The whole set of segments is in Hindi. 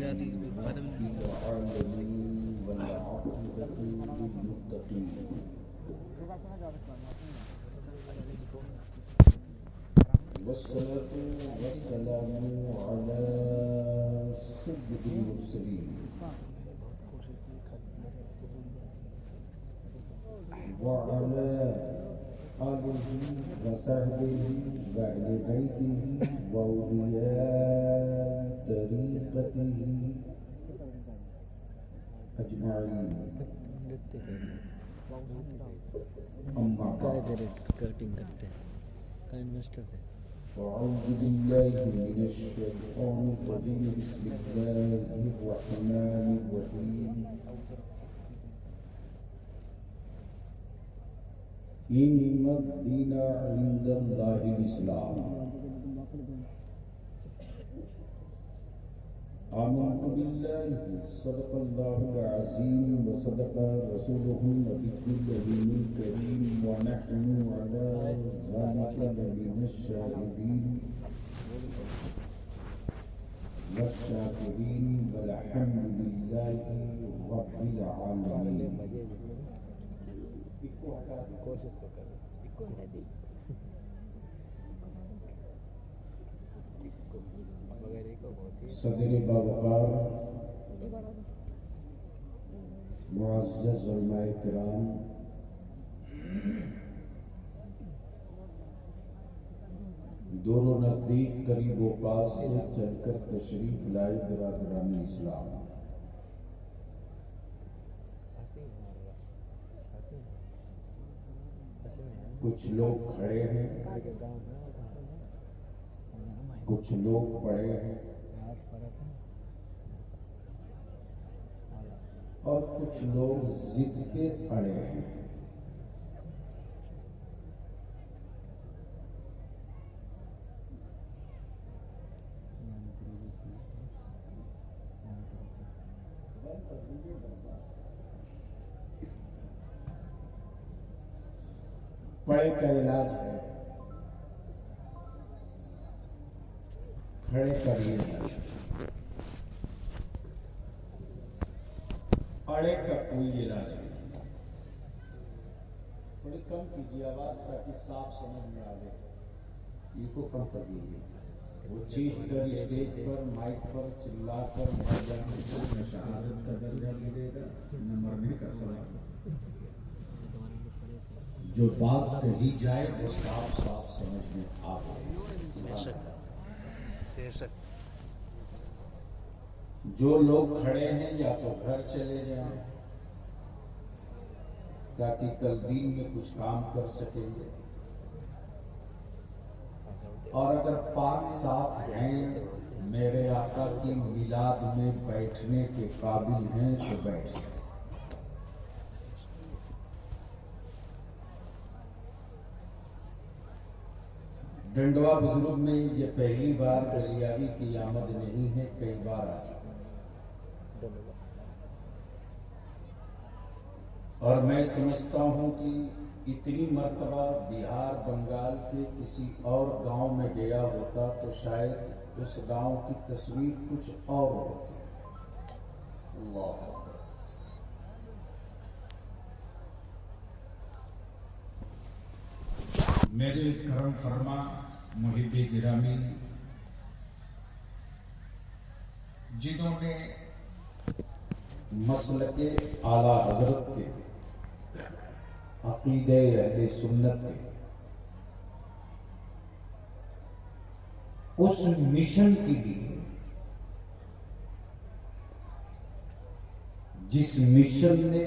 आती कोई फायदा भी नहीं। वस्सलातु वस्सलामु अला सय्यिदिल मुरसलीन व अला आलिहि व सहबिहि व अहले बैतिहि व औलिया तरीक़तिहि अजमाइन। अम्मा बाद। कटिंग करते हैं का इन्वेस्टर थे। अऊज़ु बिल्लाहि मिनश शैतानिर रजीम। बिस्मिल्लाहिर रहमानिर रहीम। इन्नद-दीना इंदल्लाहिल इस्लाम। आमन्तु बिल्लाहि सदक़ल्लाहुल अज़ीम व सदक़ रसूलुहुन नबियुल अमीनुल करीम व नहनु अला ज़ालिका लमिनश शाहिदीन वश्शाकिरीन वल्हम्दुलिल्लाहि रब्बिल आलमीन। कोशिश तो कर इको है दी मगर इको बहुत ही सदर बावकार मुअज़्ज़ज़ उलमाए किराम, दोनों नजदीक करीब व पास से चलकर तशरीफ लाए बिरादरान इस्लाम। कुछ लोग खड़े हैं, कुछ लोग पड़े हैं और कुछ लोग जिद पे अड़े हैं। पड़े का इलाज है, खड़े का भी इलाज है। अड़े का कोई इलाज नहीं। थोड़ी कम कीजिए आवाज ताकि साफ समझ में आ जाए। इनको कम कर दीजिए। वो चीख कर स्टेज पर माइक पर चिल्लाकर मर जाने से न शहादत का दर्जा मिलेगा न मरने का सवाल। जो बात कही जाए वो साफ साफ समझ में आ जाए। बेशक बेशक। जो लोग खड़े हैं या तो घर चले जाएं ताकि कल दिन में कुछ काम कर सकेंगे, और अगर पाक साफ हैं, मेरे आका की मिलाद में बैठने के काबिल हैं तो बैठ जाएं। डंडवा बुजुर्ग में ये पहली बार गलियारी की आमद नहीं है, कई बार आ चुका। और मैं समझता हूं कि इतनी मर्तबा बिहार बंगाल के किसी और गांव में गया होता तो शायद उस गांव की तस्वीर कुछ और होती। अल्लाह मेरे करम फरमा मुहिब्बे गिरामी, जिन्होंने मसलके आला हजरत के अकीदे अहले सुन्नत के उस मिशन के लिए, जिस मिशन ने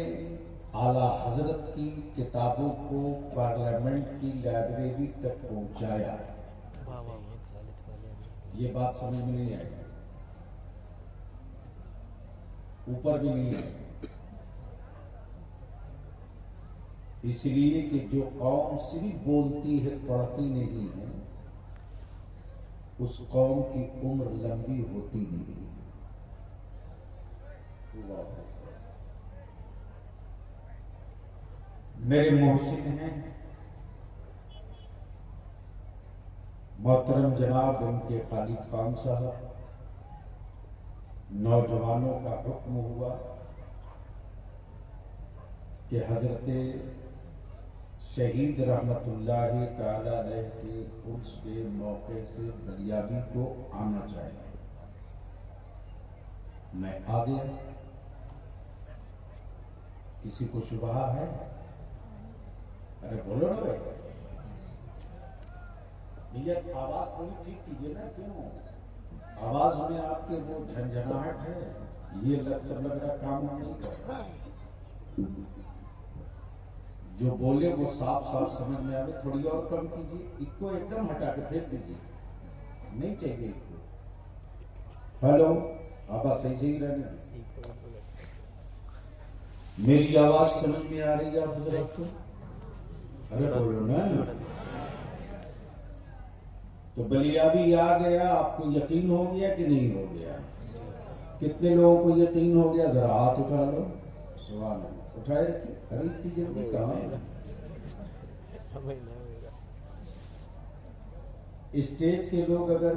आला हजरत की किताबों को पार्लियामेंट की लाइब्रेरी तक पहुंचाया, ये बात समझ में नहीं आई, ऊपर भी नहीं आई। इसलिए कि जो कौम सिर्फ बोलती है पढ़ती नहीं है, उस कौम की उम्र लंबी होती नहीं है। मेरे मोहसिन हैं मोहतरम जनाब उनके खालिद खान साहब, नौजवानों का हुक्म हुआ कि हजरत शहीद रहमतुल्लाह ताला अलैह के उर्स के मौके से बलियाबी को आना चाहिए। मैं आ गया। किसी को शुबहा है? अरे बोलो ना भाई, भैया आवाज थोड़ी ठीक कीजिए ना। क्यों आवाज में आपके वो झंझनाहट है, ये सब लग रहा काम नहीं कर रहा। जो बोले वो साफ साफ समझ में आवे। थोड़ी और कम कीजिए, इसको एकदम हटा के फेंक दीजिए, नहीं चाहिए इसको। हेलो, आवाज सही सही रहने दीजिए। मेरी आवाज समझ में आ रही है आप हजरत को? अरे बोलो ना। तो बलियाबी आ गया, आपको यकीन हो गया कि नहीं हो गया? कितने लोगों को यकीन हो गया? जरा हाथ उठा लो। सवाल है, उठाए रखिए। अरे इतनी जल्दी कहाँ? स्टेज के लोग अगर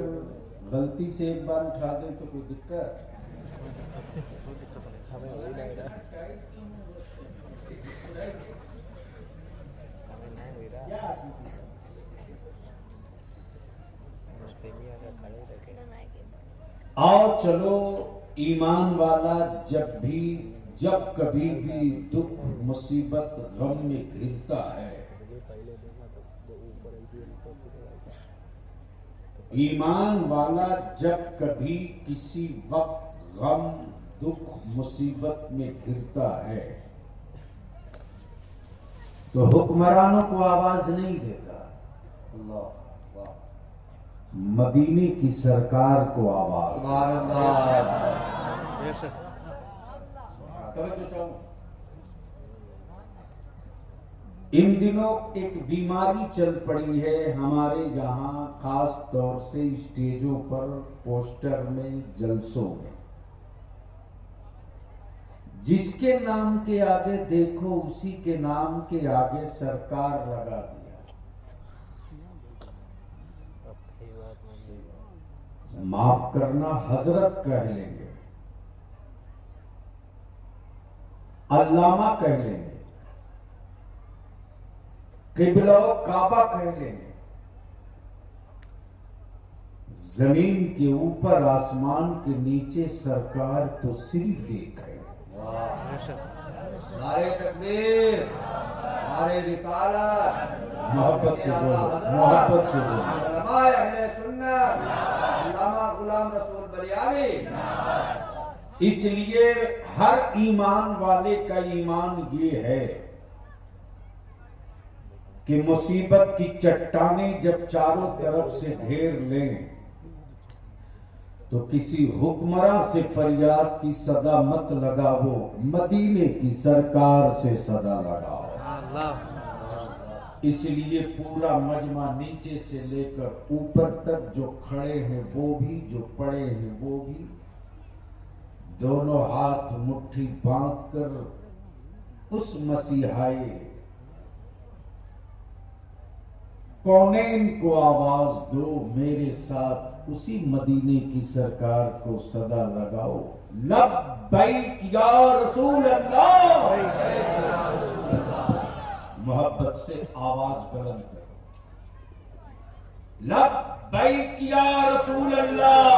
गलती से एक बार उठा दें तो कोई दिक्कत? और चलो, ईमान वाला जब कभी भी दुख मुसीबत गम में घिरता है, ईमान वाला जब कभी किसी वक्त गम दुख मुसीबत में घिरता है तो हुक्मरानों को आवाज नहीं देता, अल्लाह मदीने की सरकार को आवाज। इन दिनों एक बीमारी चल पड़ी है हमारे यहाँ, खास तौर से स्टेजों पर, पोस्टर में, जलसों में। जिसके नाम के आगे देखो उसी के नाम के आगे सरकार लगा दिया। माफ करना, हजरत कह लेंगे, अल्लामा कह लेंगे, किबला काबा कह लेंगे। जमीन के ऊपर आसमान के नीचे सरकार तो सिर्फ एक है। नारे तकबीर, नारे रिसालत, मोहब्बत से बोलो, मोहब्बत से बोलो। उलमाए अहले सुन्नत, अल्लामा गुलाम रसूल बलियावी। इसलिए हर ईमान वाले का ईमान ये है कि मुसीबत की चट्टानें जब चारों तरफ से घेर लें तो किसी हुक्मरान से फरियाद की सदा मत लगाओ, मदीने की सरकार से सदा लगाओ। इसलिए पूरा मजमा नीचे से लेकर ऊपर तक, जो खड़े हैं वो भी, जो पड़े हैं वो भी, दोनों हाथ मुट्ठी बांधकर उस मसीहाए कौनैन को आवाज दो, मेरे साथ उसी मदीने की सरकार को सदा लगाओ। लब्बैक या रसूल अल्लाह। मोहब्बत से आवाज बुलंद करो, लब्बैक या रसूल अल्लाह,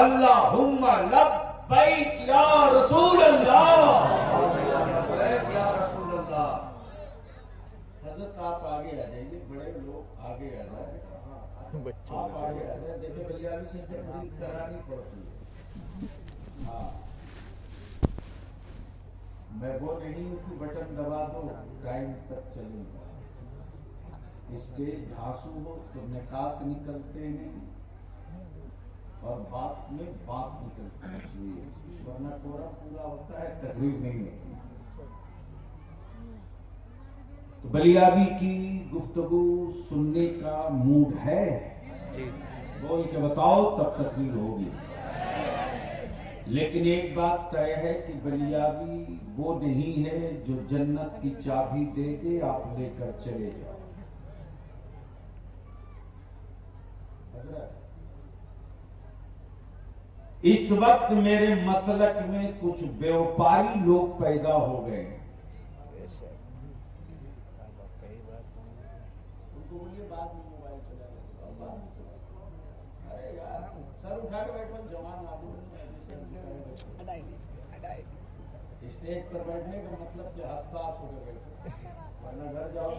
अल्लाहुम्मा लब्बैक या रसूल अल्लाह। हजरत आप आगे आ जाइए, बड़े लोग आगे आ जाए, आप आगे आ जाए। देखिए बलियाबी से खरीद करानी पड़ती है। हाँ, मैं वो नहीं हूं कि बटन दबा दो टाइम तक चलूंगा। स्टेज घासू हो तो निकात निकलते हैं और बात में बात निकलती है, वरना कोरा पूरा होता है, तकरीर नहीं होती। तो बलियाबी की गुफ्तगू सुनने का मूड है? बोल के बताओ तब तकरीर होगी। लेकिन एक बात तय है कि बलियाबी वो नहीं है जो जन्नत की चाबी दे दे आप लेकर चले जाओ। इस वक्त मेरे मसलक में कुछ व्यापारी लोग पैदा हो गए हैं। बेशक। अब कई बात उनको बोलिए बाद में मोबाइल चला लेगा। अरे यार सर उठा के बैठो, जवान आदमी स्टेज पर बैठने का मतलब कि हसास हो गए, वरना घर जाओ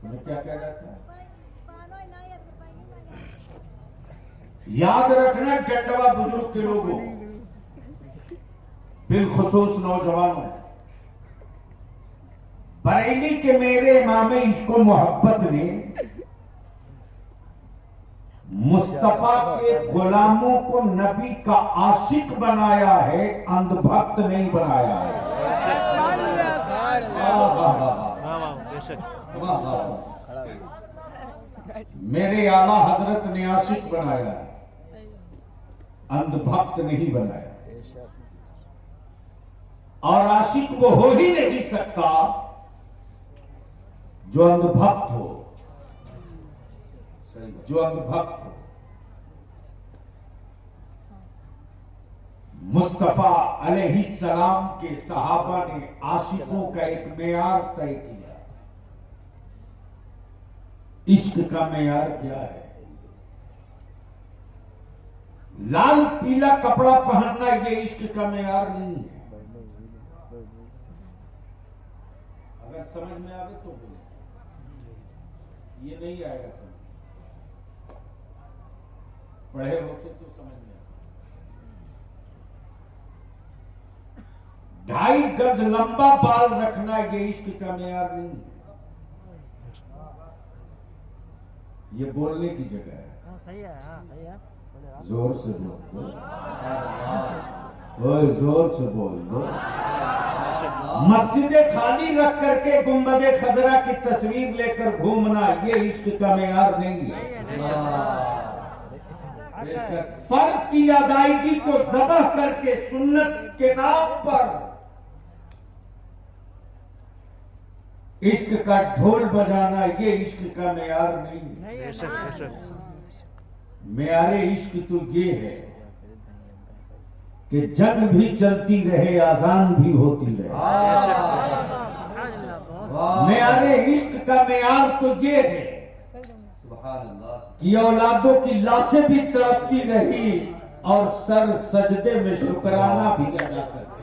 तुम्हें क्या कह जाता है। याद रखना डंडवा बुजुर्ग के लोगों, बिलखुसूस नौजवानों, बरेली के मेरे इमाम इश्को मोहब्बत ने मुस्तफा के गुलामों को नबी का आशिक बनाया है, अंधभक्त नहीं बनाया है। मेरे आला हजरत ने आशिक बनाया है, अंधभक्त नहीं बनाया। और आशिक वो हो ही नहीं सकता जो अंधभक्त हो, जो अंधभक्त हो। मुस्तफा अलैहिस्सलाम के सहाबा ने आशिकों का एक मेयार तय किया। इश्क का मेयार क्या है? लाल पीला कपड़ा पहनना ये इश्क का मेयार नहीं है। अगर समझ में आवे तो बोले, ये नहीं आएगा समझ, पढ़े होते तो समझ में। 2.5 गज लंबा बाल रखना ये इश्क का मेयार नहीं है। ये बोलने की जगह है। सही है, सही है। जोर से बोल, ओए जोर से बोल दो। मस्जिदें खाली रख करके गुंबदे खजरा की तस्वीर लेकर घूमना ये इश्क का मेयार नहीं है। फर्ज की अदायगी को ज़बह करके सुन्नत के नाम पर इश्क का ढोल बजाना ये इश्क का मेयार नहीं है। मेयारे इश्क तो ये है कि जंग भी चलती रहे, आजान भी होती रहे। मेयारे इश्क का मेयार तो ये है कि औलादों की लाशें भी तड़पती रही और सर सजदे में शुक्राना भी अदा करते।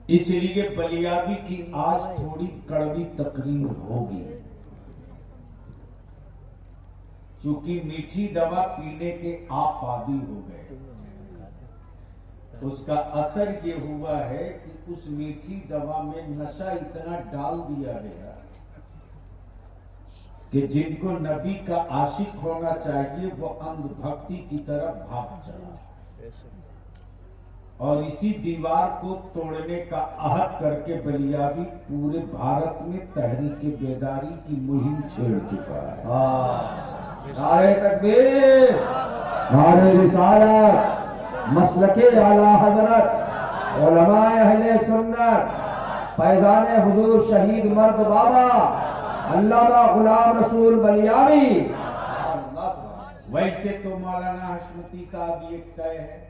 इसलिए बलियाबी की आज थोड़ी कड़वी तकरीर होगी, क्योंकि मीठी दवा पीने के आप आदी हो गए। उसका असर ये हुआ है कि उस मीठी दवा में नशा इतना डाल दिया गया कि जिनको नबी का आशिक होना चाहिए वो अंधभक्ति की तरफ भाग चला। और इसी दीवार को तोड़ने का अहद करके बलियाबी पूरे भारत में तहरीक बेदारी की मुहिम छेड़ चुका है। नारे तकबीर, नारे रिसालत, मसलके आला हजरत, उलमाए अहले सुन्नत, पैदाने हुजूर शहीद मर्द बाबा अल्लामा गुलाम रसूल बलियावी। वैसे तो मौलाना हशमती साहब ये तय है,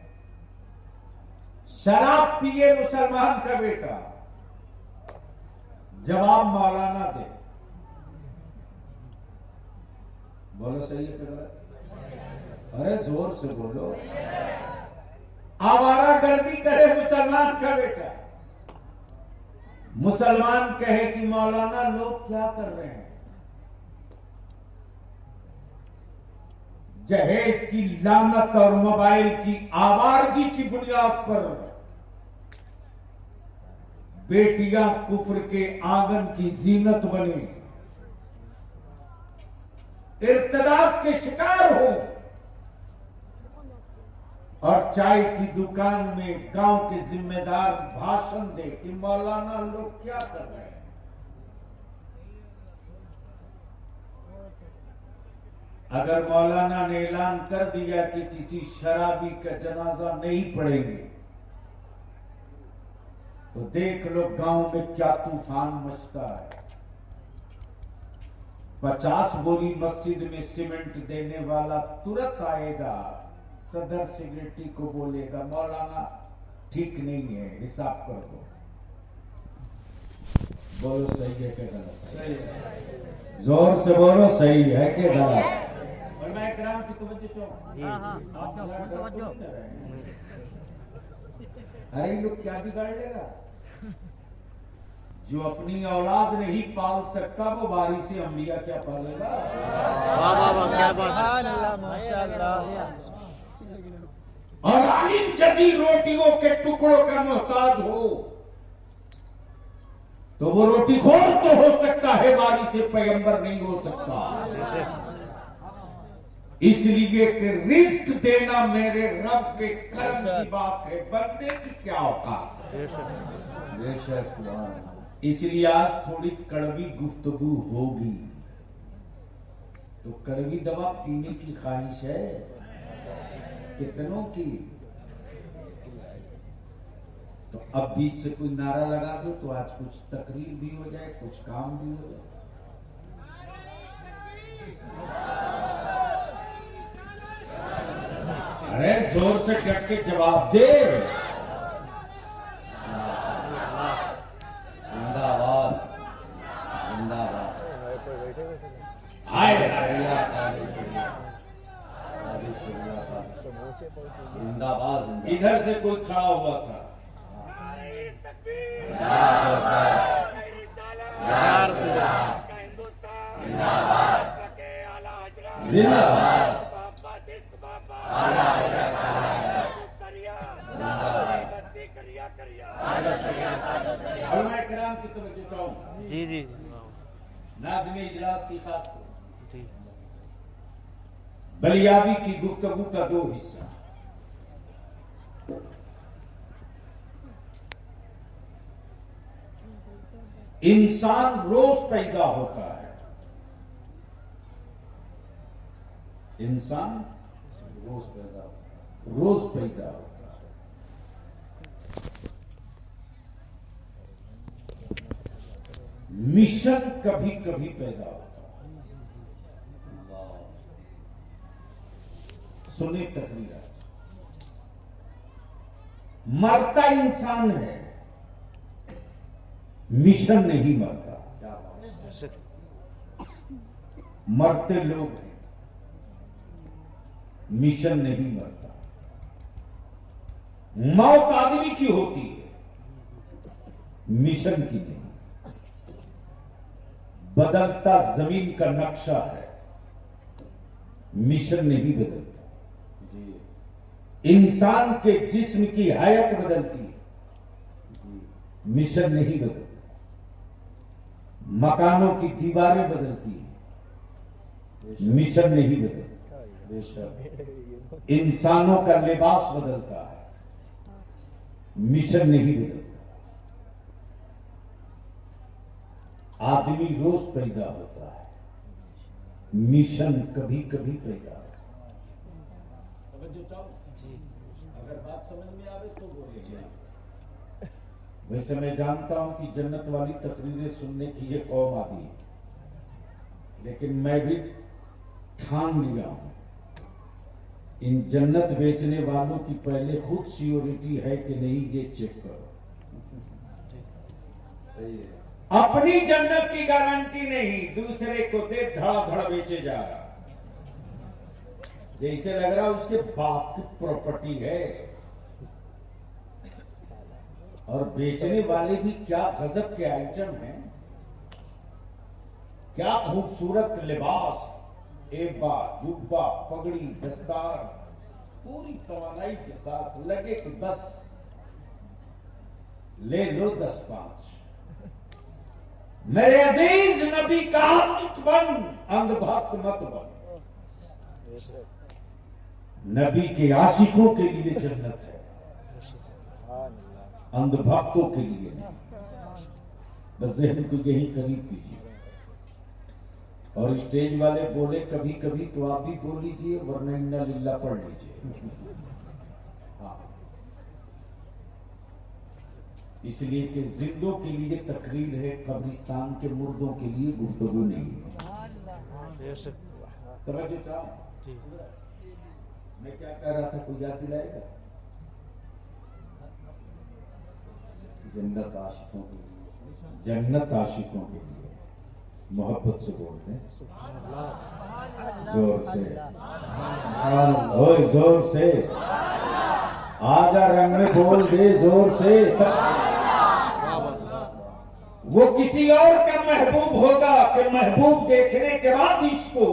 शराब पिए मुसलमान का बेटा, जवाब मौलाना दे। बोलो सही है कि गलत? अरे जोर से बोलो। आवारागर्दी करे मुसलमान का बेटा, मुसलमान कहे कि मौलाना लोग क्या कर रहे हैं। जहेज की लानत और मोबाइल की आवारगी की बुनियाद पर बेटियां कुफ्र के आंगन की जीनत बनी, इर्तिदाद के शिकार हो, और चाय की दुकान में गांव के जिम्मेदार भाषण दे कि मौलाना लोग क्या कर रहे हैं। अगर मौलाना ने ऐलान कर दिया कि किसी शराबी का जनाजा नहीं पड़ेंगे तो देख लो गांव में क्या तूफान मचता है। 50 बोरी मस्जिद में सीमेंट देने वाला तुरंत आएगा, सदर सेक्रेटरी को बोलेगा मौलाना ठीक नहीं है, हिसाब कर दो। बोलो सही है कि गलत? सही है। जोर से बोलो सही है कि गलत? और मैं कराम की तवज्जो अरे लोग क्या बिगाड़ लेगा? जो अपनी औलाद नहीं पाल सकता वो वारिस अंबिया क्या पालेगा? वाह वाह वाह, क्या बात है, अल्लाह माशाअल्लाह। और आलिम यदि रोटियों के टुकड़ों का मोहताज हो तो वो रोटी खोर तो हो सकता है, वारिस पैगंबर नहीं हो सकता। इसलिए कि रिस्क देना मेरे रब के कर्म की बात है, बंदे की क्या औकात है। इसलिए आज थोड़ी कड़वी गुफ्तगू होगी। तो कड़वी दवा पीने की ख्वाहिश है कितनों की? तो अब बीच से कोई नारा लगा दो तो आज कुछ तकरीर भी हो जाए, कुछ काम भी हो जाए। अरे जोर से डट के जवाब दे। जिंदाबाद जिंदाबाद। आए जिंदाबाद। इधर से कोई खड़ा हुआ था, जिंदाबाद। कराम की तवज्जो चाहूं। जी जी नाज़िम इजलास की खास को बलियाबी की गुफ्तगू का दो हिस्सा। इंसान रोज पैदा होता है, इंसान रोज पैदा होता है। मिशन कभी कभी पैदा होता है। सुने तकरीर, मरता इंसान है, मिशन नहीं मरता। मरते लोग हैं, मिशन नहीं मरता। मौत आदमी की होती है, मिशन की नहीं। बदलता जमीन का नक्शा है, मिशन नहीं बदलता। इंसान के जिस्म की hayat बदलती है, मिशन नहीं बदलता। मकानों की दीवारें बदलती हैं, मिशन नहीं बदलता। इंसानों का लिबास बदलता है, मिशन नहीं बदलता। आदमी रोज पैदा होता है, मिशन कभी कभी पैदा होता है। अगर बात समझ में आवे तो बोलिए। वैसे मैं जानता हूं कि जन्नत वाली तकरीरें सुनने की ये कौम आती है, लेकिन मैं भी ठान लिया हूं, इन जन्नत बेचने वालों की पहले खुद सियोरिटी है कि नहीं ये चेक करो। सही है। अपनी जन्नत की गारंटी नहीं, दूसरे को दे धड़ाधड़ बेचे जा रहा, जैसे लग रहा उसके बाप की प्रॉपर्टी है। और बेचने वाले भी क्या गजब के आइटम हैं, क्या खूबसूरत लिबास, एबा, जुब्बा, पगड़ी, दस्तार, पूरी तवानाई के साथ लगे कि बस ले लो 10-5। मेरे अजीज नबी का आशिक बन, अंधभक्त मत बन। नबी के आशिकों के लिए जन्नत है, अंधभक्तों के लिए नहीं। बस जहन को यही करीब कीजिए। और स्टेज वाले बोले कभी कभी तो आप भी बोल लीजिए, वरना इन्ना लिल्ला पढ़ लीजिए। हाँ, इसलिए कि जिंदों के लिए तकरीर है, कब्रिस्तान के मुर्दों के लिए गुफ्तगू नहीं है। बेशक तवज्जो चाहो। जी मैं क्या कह रहा था, कोई याद दिलाएगा? जन्नत आशिकों के लिए, जन्नत आशिकों के लिए मोहब्बत से बोलते हैं, जोर से, ओए जोर से, आजा रंग में बोल दे जोर से। वो किसी और का महबूब होगा कि महबूब देखने के बाद इसको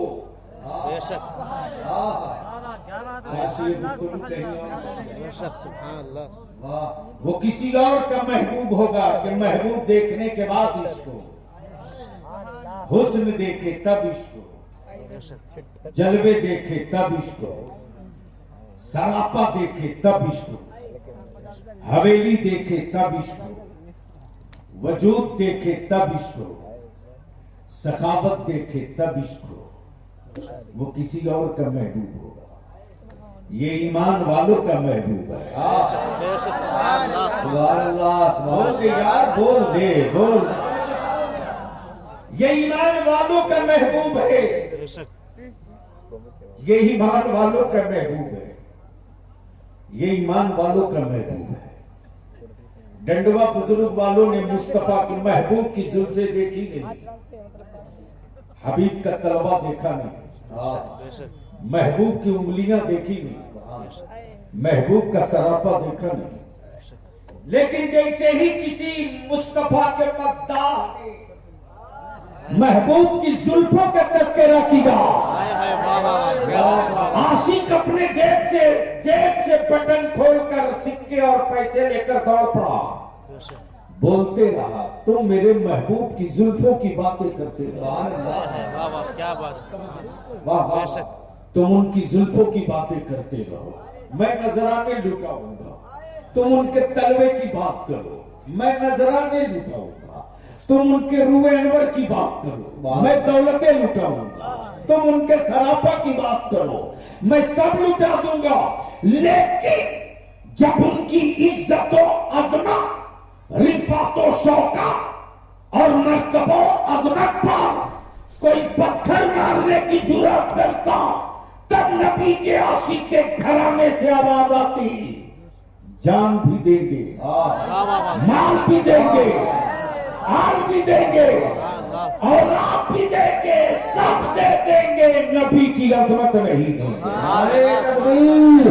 बेशक वाह, वो किसी और का महबूब होगा कि महबूब देखने के बाद इसको हुस्न देखे तब इसको, जलवे देखे तब इसको, सरापा देखे तब इसको, हवेली देखे तब इसको, वजूद देखे तब इसको, सखावत देखे तब इसको, वो किसी और का महबूब होगा। ये ईमान वालों का महबूब है। बोल दे यार, बोल दे, बोल। ये ईमान वालों का महबूब है, ये ईमान वालों का महबूब है, ये ईमान वालों का महबूब है। डंडवा बुजुर्ग वालों ने मुस्तफा की महबूब की जुल्फे देखी नहीं, हबीब का तलवा देखा नहीं, महबूब की उंगलियां देखी नहीं, महबूब का सरापा देखा नहीं। लेकिन जैसे ही किसी मुस्तफा के मद्दाह ने महबूब की जुल्फों का तस्करा किया, आशिक अपने जेब से बटन खोलकर सिक्के और पैसे लेकर दौड़ पड़ा, बोलते रहा तुम मेरे महबूब की जुल्फों की बातें करते रहो। क्या बात, वाह, तुम उनकी जुल्फों की बातें करते रहो, मैं नजराने लुटाऊंगा। तुम उनके तलवे की बात करो, मैं नजराने लुटाऊंगा। तुम उनके रूए अनवर की बात करो, मैं दौलतें लुटाऊंगा। तुम उनके सरापा की बात करो, मैं सब लुटा दूंगा। लेकिन जब उनकी इज्जतों अजमत, रिफातो शौका और मर्तबो अजमत पर कोई पत्थर मारने की जुर्रत करता, तब नबी के आशिक के घराने से आवाज आती, जान भी देंगे, माल भी देंगे, हाल भी देंगे, औलाद भी देंगे, सब दे देंगे, नबी की अजमत नहीं देंगे। नारे तकबीर,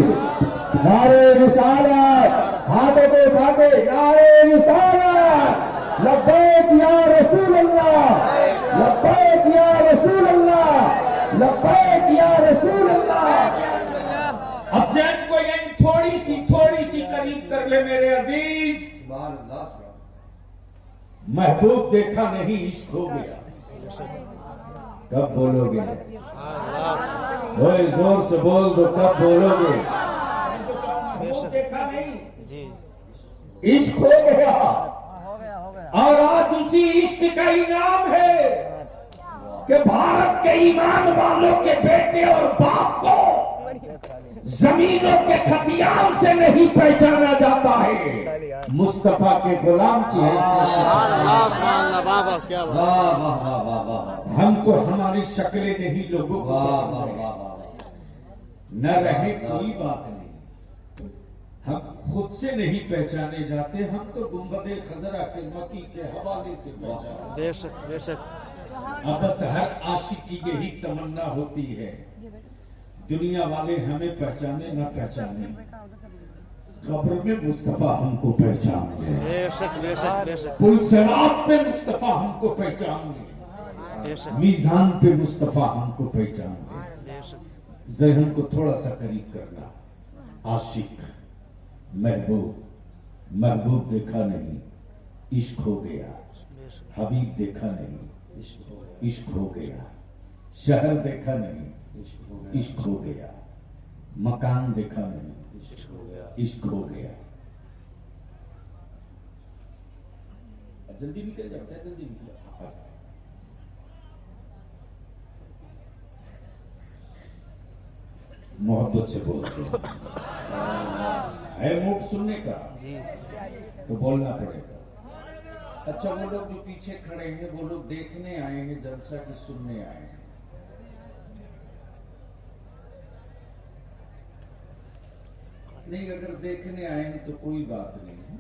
नारे रिसालत, हाथों को उठा के नारे रिसालत, लब्बैक या रसूल अल्लाह, लब्बैक या रसूल अल्लाह, लब्बैक या रसूल अल्लाह। अब जैन को यही थोड़ी सी करीब कर ले मेरे अजीज। महबूब देखा नहीं, इश्क हो गया। कब बोलोगे? ओए जोर से बोल दो, कब बोलोगे? देखा नहीं जी, इश्क हो गया। और आज उसी इश्क का इनाम है कि भारत के ईमान वालों के बेटे और बाप को जमीनों के खतियान से नहीं पहचाना जाता है, मुस्तफा के गुलाम की है। क्या बात, हमको हमारी शक्लें नहीं लोगों को न रहे कोई बात नहीं, हम खुद से नहीं पहचाने जाते, हम तो गुंबदे खजरा के मकी के हवाले से पहचाने। बेशक बेशक अब बस हर आशिक की यही तमन्ना होती है, दुनिया वाले हमें पहचाने न पहचाने, कब्र में मुस्तफा हमको पहचान ले, बेशक बेशक बेशक पुल सिरात पे मुस्तफा हमको पहचान ले, बेशक मीजान पे मुस्तफा हमको पहचान ले। बेशक जहन को थोड़ा सा करीब करना। आशिक, महबूब देखा नहीं, इश्क हो गया। हबीब देखा नहीं, इश्क हो गया। शहर देखा नहीं, इश्क हो गया। मकान देखा नहीं, इश्क हो गया। जल्दी निकल जाता है, जल्दी निकल। मोहब्बत से बोलते है, मूड सुनने का तो बोलना पड़ेगा। अच्छा, वो लोग जो पीछे खड़े हैं वो लोग देखने आए हैं जलसा की सुनने आए हैं? नहीं, अगर देखने आए हैं तो कोई बात नहीं है।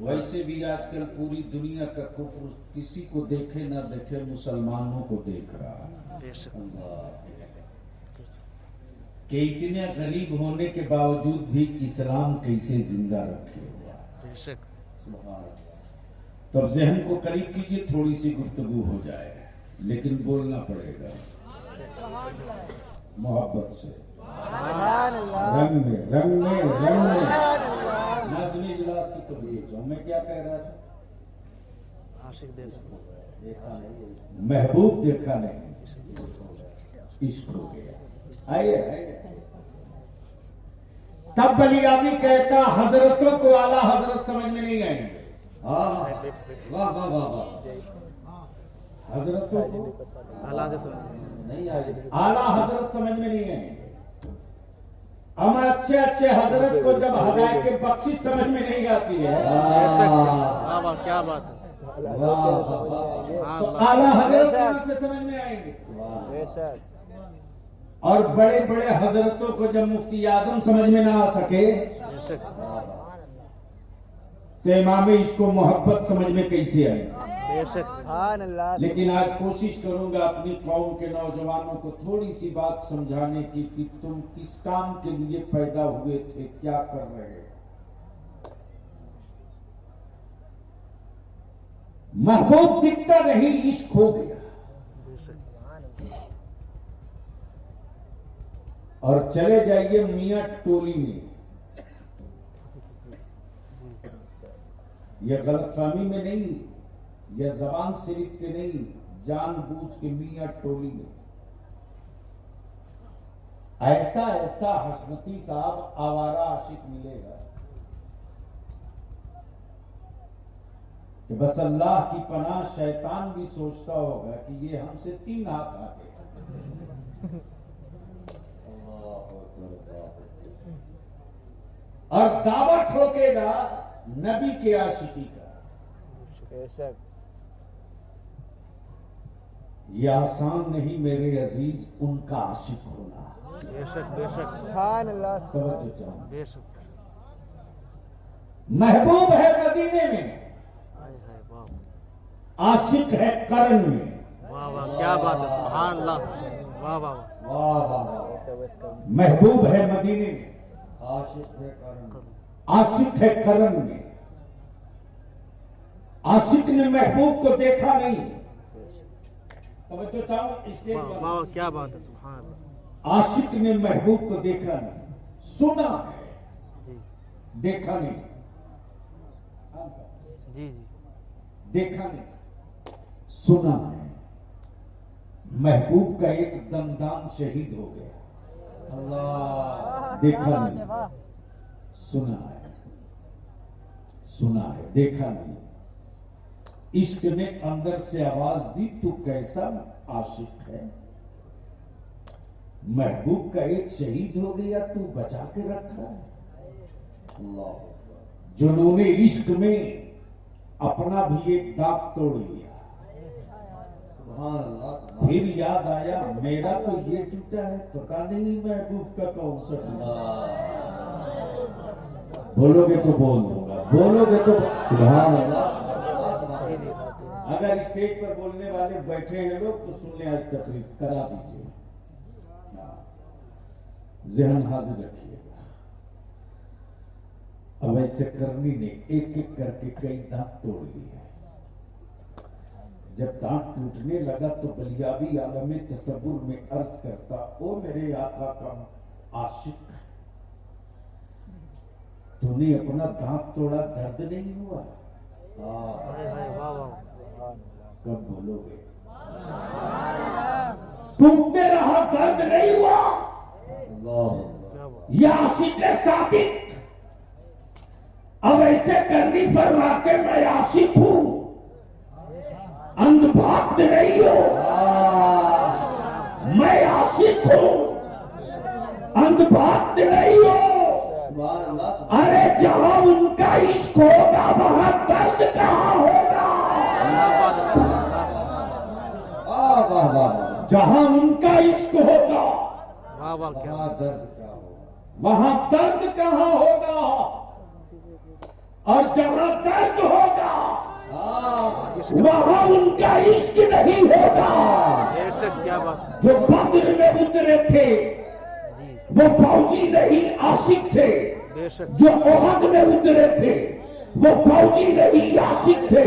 वैसे भी आजकल पूरी दुनिया का कुफ्र किसी को देखे ना देखे मुसलमानों को देख रहा है। कि इतने गरीब होने के बावजूद भी इस्लाम कैसे जिंदा रखे हुआ। तब जहन को करीब कीजिए, थोड़ी सी गुफ्तगू हो जाए, लेकिन बोलना पड़ेगा मोहब्बत से, रंग में रंग में रंग में। नाज़मी इजलास की तो भेज हूं। मैं क्या कह रहा था? आशिक देखा नहीं, महबूब देखा नहीं, इश्क हो गया। आइए आइए। तब बलियामी कहता हजरतों को आला हजरत समझ में नहीं आएंगे। हाँ, वाह वाह वाह वाह। हजरतों को आला से समझ नहीं आएंगे, आला हजरत समझ में नहीं आएंगे। हम अच्छे अच्छे हजरत को जब हदायत के बख्शिश समझ में नहीं आती है, क्या बात है, तो आला हजरत कहां से समझ में आएंगे। और बड़े बड़े हजरतों को जब मुफ्ती आजम समझ में ना आ सके तो इमाम इसको मोहब्बत समझ में कैसे आए। लेकिन आज कोशिश करूंगा अपनी कौम के नौजवानों को थोड़ी सी बात समझाने की कि तुम किस काम के लिए पैदा हुए थे, क्या कर रहे हो। महबूब दिखता नहीं, इश्क हो गया। और चले जाइए मियां टोली में, यह गलतफहमी में नहीं, यह जबान शरीफ के नहीं, जानबूझ के मियां टोली में ऐसा ऐसा हसनती साहब आवारा आशिक मिलेगा कि बस अल्लाह की पनाह शैतान भी सोचता होगा कि ये हमसे 3 हाथ आगे। और दावा ठोकेगा नबी के आशिकी का। ये आसान नहीं मेरे अजीज उनका आशिक होना। बेशक बेशक तवज्जो चाहूं। बेशक। महबूब है मदीने में, हाय हाय वाह आशिक है करन में। वाह वाह क्या बात है, सुभान अल्लाह, वाह वाह वाह वाह वाह। महबूब है मदीने में, आशिक है करन में। आशिक है करन में। आशिक ने महबूब को देखा नहीं। तवज्जो चाहूं स्टेज पर। वाह क्या बात है, सुभान अल्लाह। आशिक ने महबूब को देखा नहीं, सुना है, जी देखा नहीं। जी जी देखा नहीं, सुना है। महबूब का एक दमदाम शहीद हो गया। अल्लाह। देखा नहीं, सुना है, सुना है, देखा नहीं। इश्क ने अंदर से आवाज दी, तू कैसा आशिक है। महबूब का एक शहीद हो गया, तू बचा के रखा है। अल्लाह। जुनूने इश्क में अपना भी एक दांत तोड़ लिया। फिर याद आया मेरा तो ये टूटा है, पता नहीं महबूब का कौन सा टूटा। बोलोगे तो बोल दूंगा, बोलोगे तो सुभान अल्लाह। अगर स्टेज पर बोलने वाले बैठे हैं लोग तो सुनने आज तकलीफ करा दीजिए, ज़हन हाजिर रखिएगा। अब ऐसे करनी ने एक एक करके कई दांत तोड़ दिए। जब दांत टूटने लगा तो बलियाबी आलम तसव्वुर में अर्ज करता, ओ मेरे आका का आशिक, तूने अपना दांत तोड़ा, दर्द नहीं हुआ? कब बोलोगे? टूटते रहा, दर्द नहीं हुआ? या आशिक सादिक अब ऐसे करनी फरमा के मैं आशिक हूं, अंधभक्त नहीं हो। मैं आशिक हूं, अंधभक्त नहीं हो। अरे जहां उनका इश्क होगा वहां दर्द कहां होगा। जहां उनका इश्क होगा वाह वाह क्या दर्द क्या होगा। वहां दर्द कहां होगा, और जहां दर्द होगा वहां उनका इश्क नहीं होगा। क्या बात। जो बद्र में उतरे थे वो फौजी नहीं आशिक थे, बेशक जो ओहद में उतरे थे वो फौजी नहीं आशिक थे,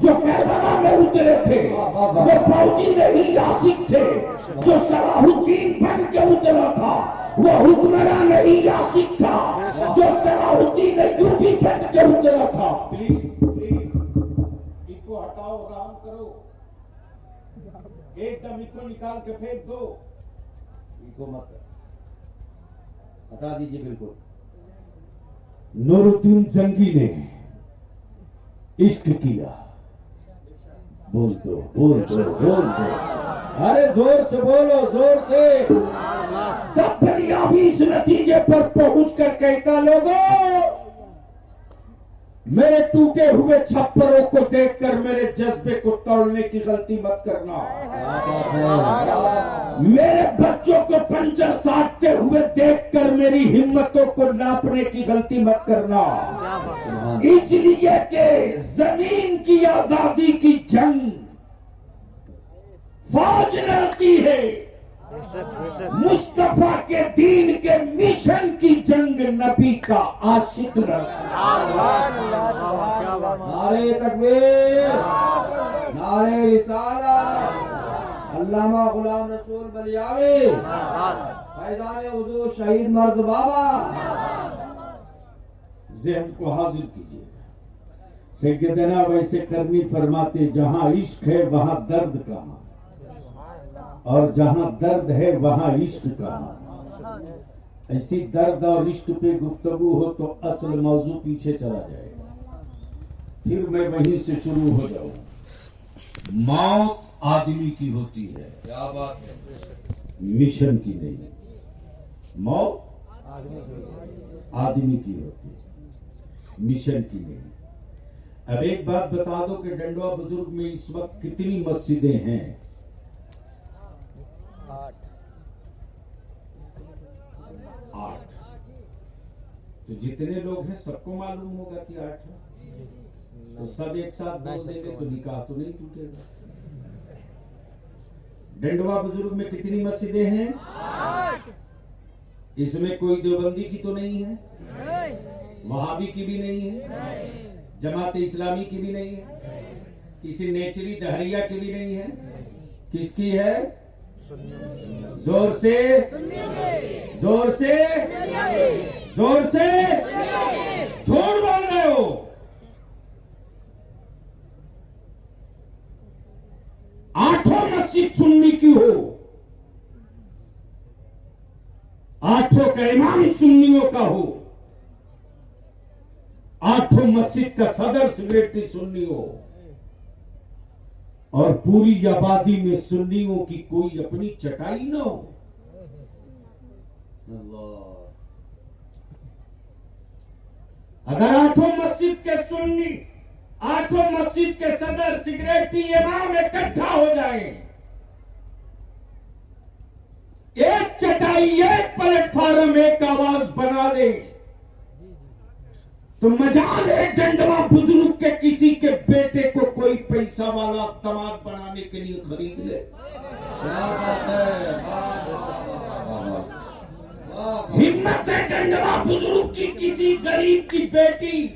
जो करबला में उतरे थे वो फौजी नहीं आशिक थे, जो सलाहुद्दीन बन के उतरा था वो हुक्मरान नहीं आशिक था, जो सलाहुद्दीन अय्यूबी बन के उतरा था। प्लीज इसको हटाओ, आराम करो, एकदम इसको निकाल के फेंक दो, इनको मत हटा दीजिए बिल्कुल। नूरुद्दीन जंगी ने इश्क किया। बोल दो, बोल दो, बोल दो, अरे जोर से बोलो, जोर से। तब दुनियावी इस नतीजे पर पहुंच कर कहता, लोगों मेरे टूटे हुए छप्परों को देखकर मेरे जज्बे को तोड़ने की गलती मत करना, मेरे बच्चों को पंजर साधते हुए देखकर मेरी हिम्मतों को नापने की गलती मत करना, इसलिए कि जमीन की आजादी की जंग फौज लड़ती है, मुस्तफा के दीन के मिशन की जंग नबी का आशिक लड़ता। नारे तकबीर, नारे रिसालत, अल्लामा गुलाम रसूल बलियावी, फैजान हुजूर शहीद मर्द बाबा। ज़हन को हाजिर कीजिए। सैयदना वैसे करनी फरमाते, जहां इश्क है वहां दर्द कहां, और जहां दर्द है वहां इश्क कहां। ऐसी दर्द और इश्क पे गुफ्तगू हो तो असल मौजू पीछे चला जाएगा, फिर मैं वहीं से शुरू हो जाऊं। मौत आदमी की होती है, क्या बात है, मिशन की नहीं। मौत आदमी की होती है, मिशन की नहीं। अब एक बात बता दो कि डंडवा बुजुर्ग में इस वक्त कितनी मस्जिदें हैं? 8। तो जितने लोग हैं सबको मालूम होगा कि 8 है, तो सब एक साथ बोल देंगे तो निकाह तो नहीं टूटेगा। डंडवा बुजुर्ग में कितनी मस्जिदें हैं? 8। इसमें कोई देवबंदी की तो नहीं है, वहाबी की भी नहीं है, जमात इस्लामी की भी नहीं है, किसी नेचरी दहरिया की भी नहीं है। किसकी है? जोर से, जोर से, जोर से, झूठ बोल रहे हो। आठों मस्जिद सुन्नी की हो, आठों का इमाम सुन्नियों का हो, आठों मस्जिद का सदर सेक्रेटरी सुन्नी हो, और पूरी आबादी में सुन्नियों की कोई अपनी चटाई ना हो। अगर आठों मस्जिद के सुन्नी, आठों मस्जिद के सदर सेक्रेटरी इमाम इकट्ठा हो जाएं, एक चटाई, एक प्लेटफार्म, एक आवाज बना ले, तो मजाल है डंडवा बुजुर्ग के किसी के बेटे को कोई पैसा वाला दामाद बनाने के लिए खरीद ले। हिम्मत है डंडवा बुजुर्ग की किसी गरीब की बेटी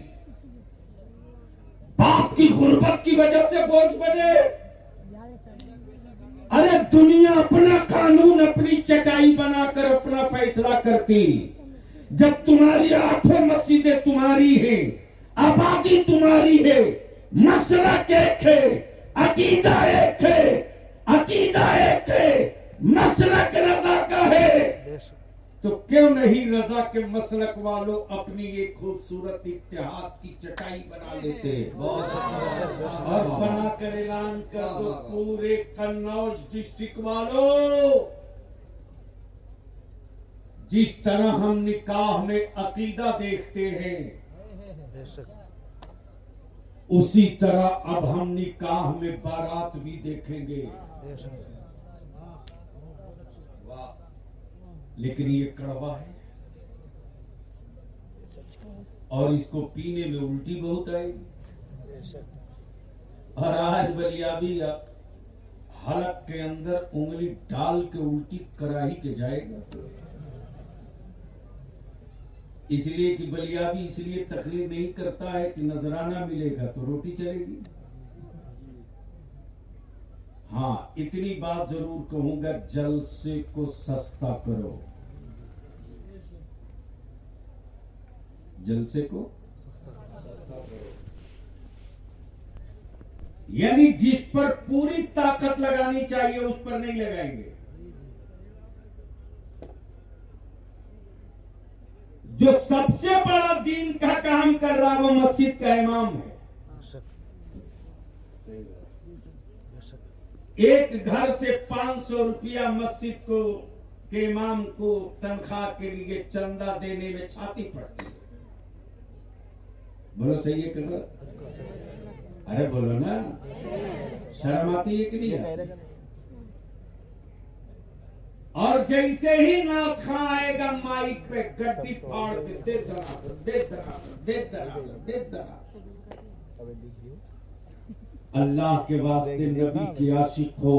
बाप की गुर्बत की वजह से बोझ बने। अरे दुनिया अपना कानून, अपनी चटाई बनाकर अपना फैसला करती। जब तुम्हारी आठों मस्जिदें तुम्हारी हैं, आबादी तुम्हारी है, मसलक एक है, अकीदा एक है, अकीदा एक है, मसलक रजा का है, तो क्यों नहीं रजा के मसलक वालों अपनी एक खूबसूरत इत्तेहाद की चटाई बना लेते और बनाकर ऐलान कर दो, पूरे कन्नौज डिस्ट्रिक्ट वालों, जिस तरह हम निकाह में अकीदा देखते हैं उसी तरह अब हम निकाह में बारात भी देखेंगे। लेकिन ये कड़वा है, और इसको पीने में उल्टी बहुत आएगी। और आज बलियाबी हलक के अंदर उंगली डाल के उल्टी करा ही के जाएगा। इसलिए कि बलियाबी इसलिए तकलीफ नहीं करता है कि नजराना मिलेगा तो रोटी चलेगी। हाँ, इतनी बात जरूर कहूंगा, जलसे को सस्ता करो। जलसे को यानी जिस पर पूरी ताकत लगानी चाहिए उस पर नहीं लगाएंगे। जो सबसे बड़ा दीन का काम कर रहा वो मस्जिद का इमाम है। एक घर से 500 रुपया मस्जिद को के इमाम को तनख्वाह के लिए चंदा देने में छाती पड़ती है। बोलो सही है कि गलत? अरे बोलो ना, शर्म आती है कि नहीं आती? और जैसे ही नाथ खां आएगा माइक पे गड्डी फाड़ के दे दरार, दे दरार, दे दरार, दे दरार। अल्लाह के वास्ते नबी के आशिक हो,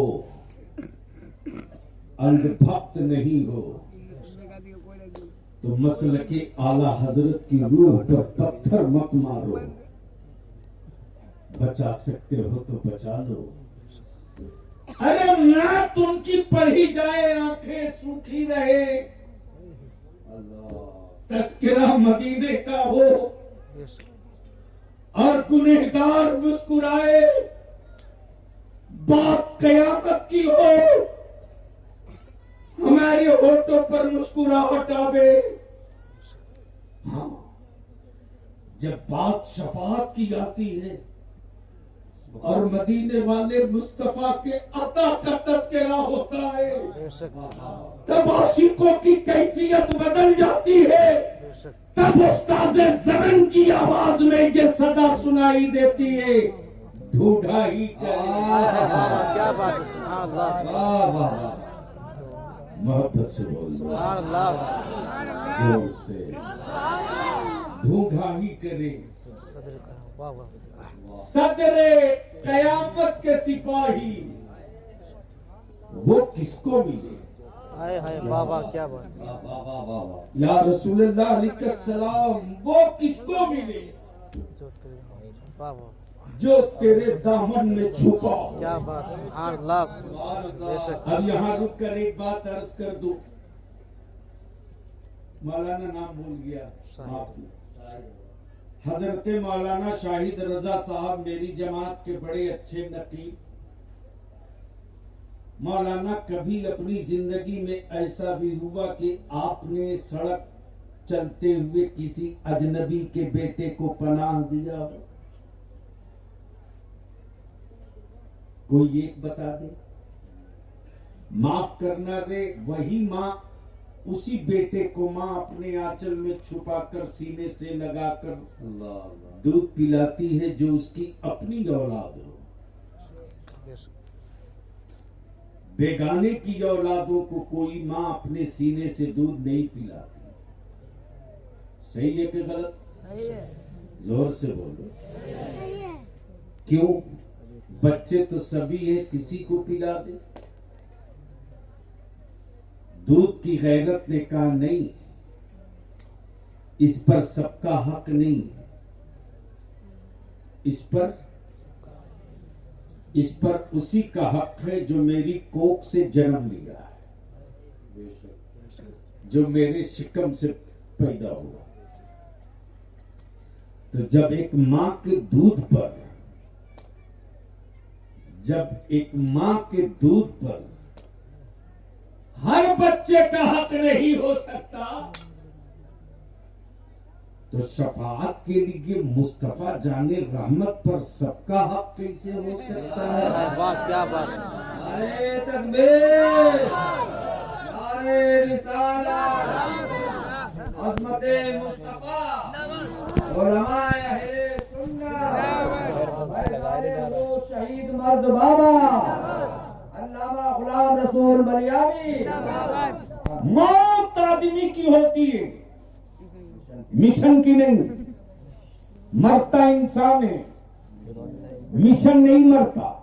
अंधभक्त नहीं हो, तो मसलके आला हजरत की रूह पर पत्थर मत मारो। बचा सकते हो तो बचा लो। अरे नात उनकी पढ़ी जाए, आंखें सूखी रहे, तज़किरा मदीने का हो और गुनहगार मुस्कुराए, बात कयामत की हो, हमारे होठों पर मुस्कुराहट आवे। हाँ, जब बात शफाअत की आती है और मदीने वाले मुस्तफा के अता का तज़किरा होता है, तब आशिकों की कैफियत बदल जाती है। तब उस्ताद ज़मन की आवाज में ये सदा सुनाई देती है, ढूंढा ही क्या बात है, सुभान अल्लाह, मोहब्बत से बोल, सुभान अल्लाह, जोर से, ढूंढा ही करे। सदरे कयामत के सिपाही वो किसको मिले? हाय हाय बाबा, क्या बात। या रसूलुल्लाह अलैहि सलाम, वो किसको मिले? जो तेरे दामन में छुपा। क्या बात, सुभान अल्लाह। अब यहाँ रुक कर एक बात अर्ज कर दूं। मौलाना नाम भूल गया, हजरत मौलाना शाहिद रजा साहब मेरी जमात के बड़े अच्छे नकीब। मौलाना, कभी अपनी जिंदगी में ऐसा भी हुआ कि आपने सड़क चलते हुए किसी अजनबी के बेटे को पनाह दिया हो? कोई एक बता दे। माफ करना रे, वही माँ उसी बेटे को माँ अपने आंचल में छुपाकर सीने से लगाकर दूध पिलाती है जो उसकी अपनी औलाद हो। बेगाने की औलादों को कोई माँ अपने सीने से दूध नहीं पिलाती। सही है कि गलत? जोर से बोलो। क्यों? बच्चे तो सभी हैं, किसी को पिला दे। दूध की गैरत ने कहा नहीं, इस पर सबका हक नहीं, इस पर उसी का हक है जो मेरी कोख से जन्म लिया है, जो मेरे शिकम से पैदा हुआ। तो जब एक मां के दूध पर, हर बच्चे का हक नहीं हो सकता, तो शफाअत के लिए मुस्तफा जाने रहमत पर सबका हक कैसे हो सकता है? वाह, क्या बात। अरे तकबीर, अरे रिसालत, अज़मते मुस्तफा, उलमाए अहले सुन्नत, वो शहीद मर्द बाबा अल्लामा गुलाम रसूल बलियावी। मौत आदमी की होती है, मिशन की नहीं। मरता इंसान है, मिशन नहीं मरता।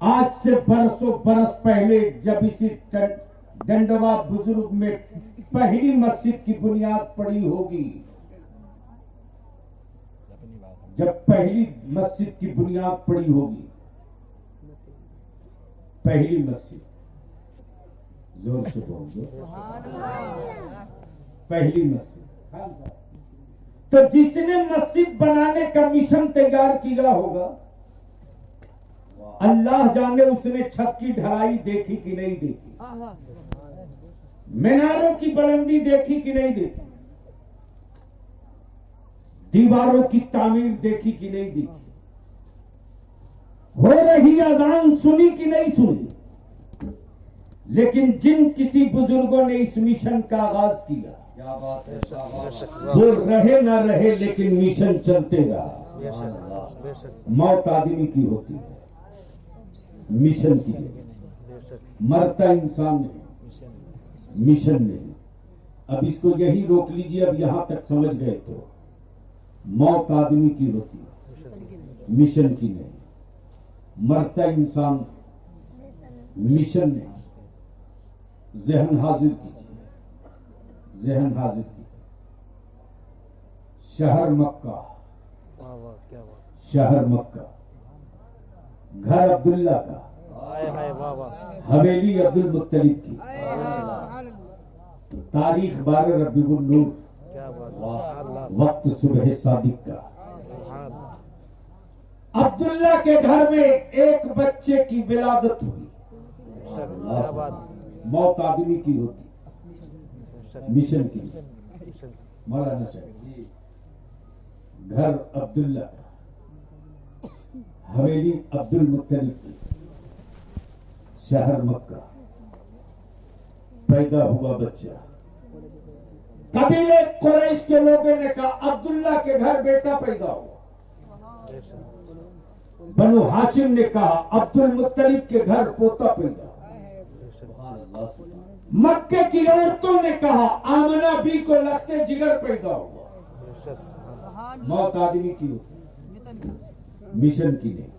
आज से बरसों बरस पहले जब इसी डंडवा बुजुर्ग में पहली मस्जिद की बुनियाद पड़ी होगी, जब पहली मस्जिद की बुनियाद पड़ी होगी, पहली मस्जिद, जोर से बोल, पहली मस्जिद, तो जिसने मस्जिद बनाने का मिशन तैयार किया होगा, अल्लाह जाने उसने छत की ढलाई देखी कि नहीं देखी, मीनारों की बुलंदी देखी कि नहीं देखी, दीवारों की तामीर देखी कि नहीं देखी, हो रही अजान सुनी कि नहीं सुनी। लेकिन जिन किसी बुजुर्गों ने इस मिशन का आगाज किया, क्या बात है, क्या बात है। वो रहे ना रहे लेकिन मिशन चलते रहा। मौत आदमी की होती है, मिशन की नहीं। मरता इंसान नहीं, मिशन नहीं। अब इसको यही रोक लीजिए, अब यहां तक समझ गए तो मौत आदमी की होती है, मिशन की नहीं। मरता इंसान, मिशन नहीं। जहन हाजिर कीजिए, जहन हाजिर कीजिए। शहर मक्का, शहर मक्का, घर अब्दुल्ला का, हवेली अब्दुल मुत्तलिब की, तारीख 12 रबीउल नूर, वक्त सुबह सादिक का। अब्दुल्ला के घर में एक बच्चे की विलादत हुई। मौत आदमी की होती, मिशन की। मौलाना साहब, घर अब्दुल्ला का, हवेली अब्दुल मुत्तलिब की, शहर मक्का। पैदा हुआ बच्चा, कबीले कुरैश के लोगों ने कहा अब्दुल्ला के घर बेटा पैदा हुआ। बनु हाशिम ने कहा अब्दुल मुत्तलिब के घर पोता पैदा। मक्के की औरतों ने कहा आमना बी को लखते जिगर पैदा हुआ। मौत आदमी की होती, मिशन की नहीं।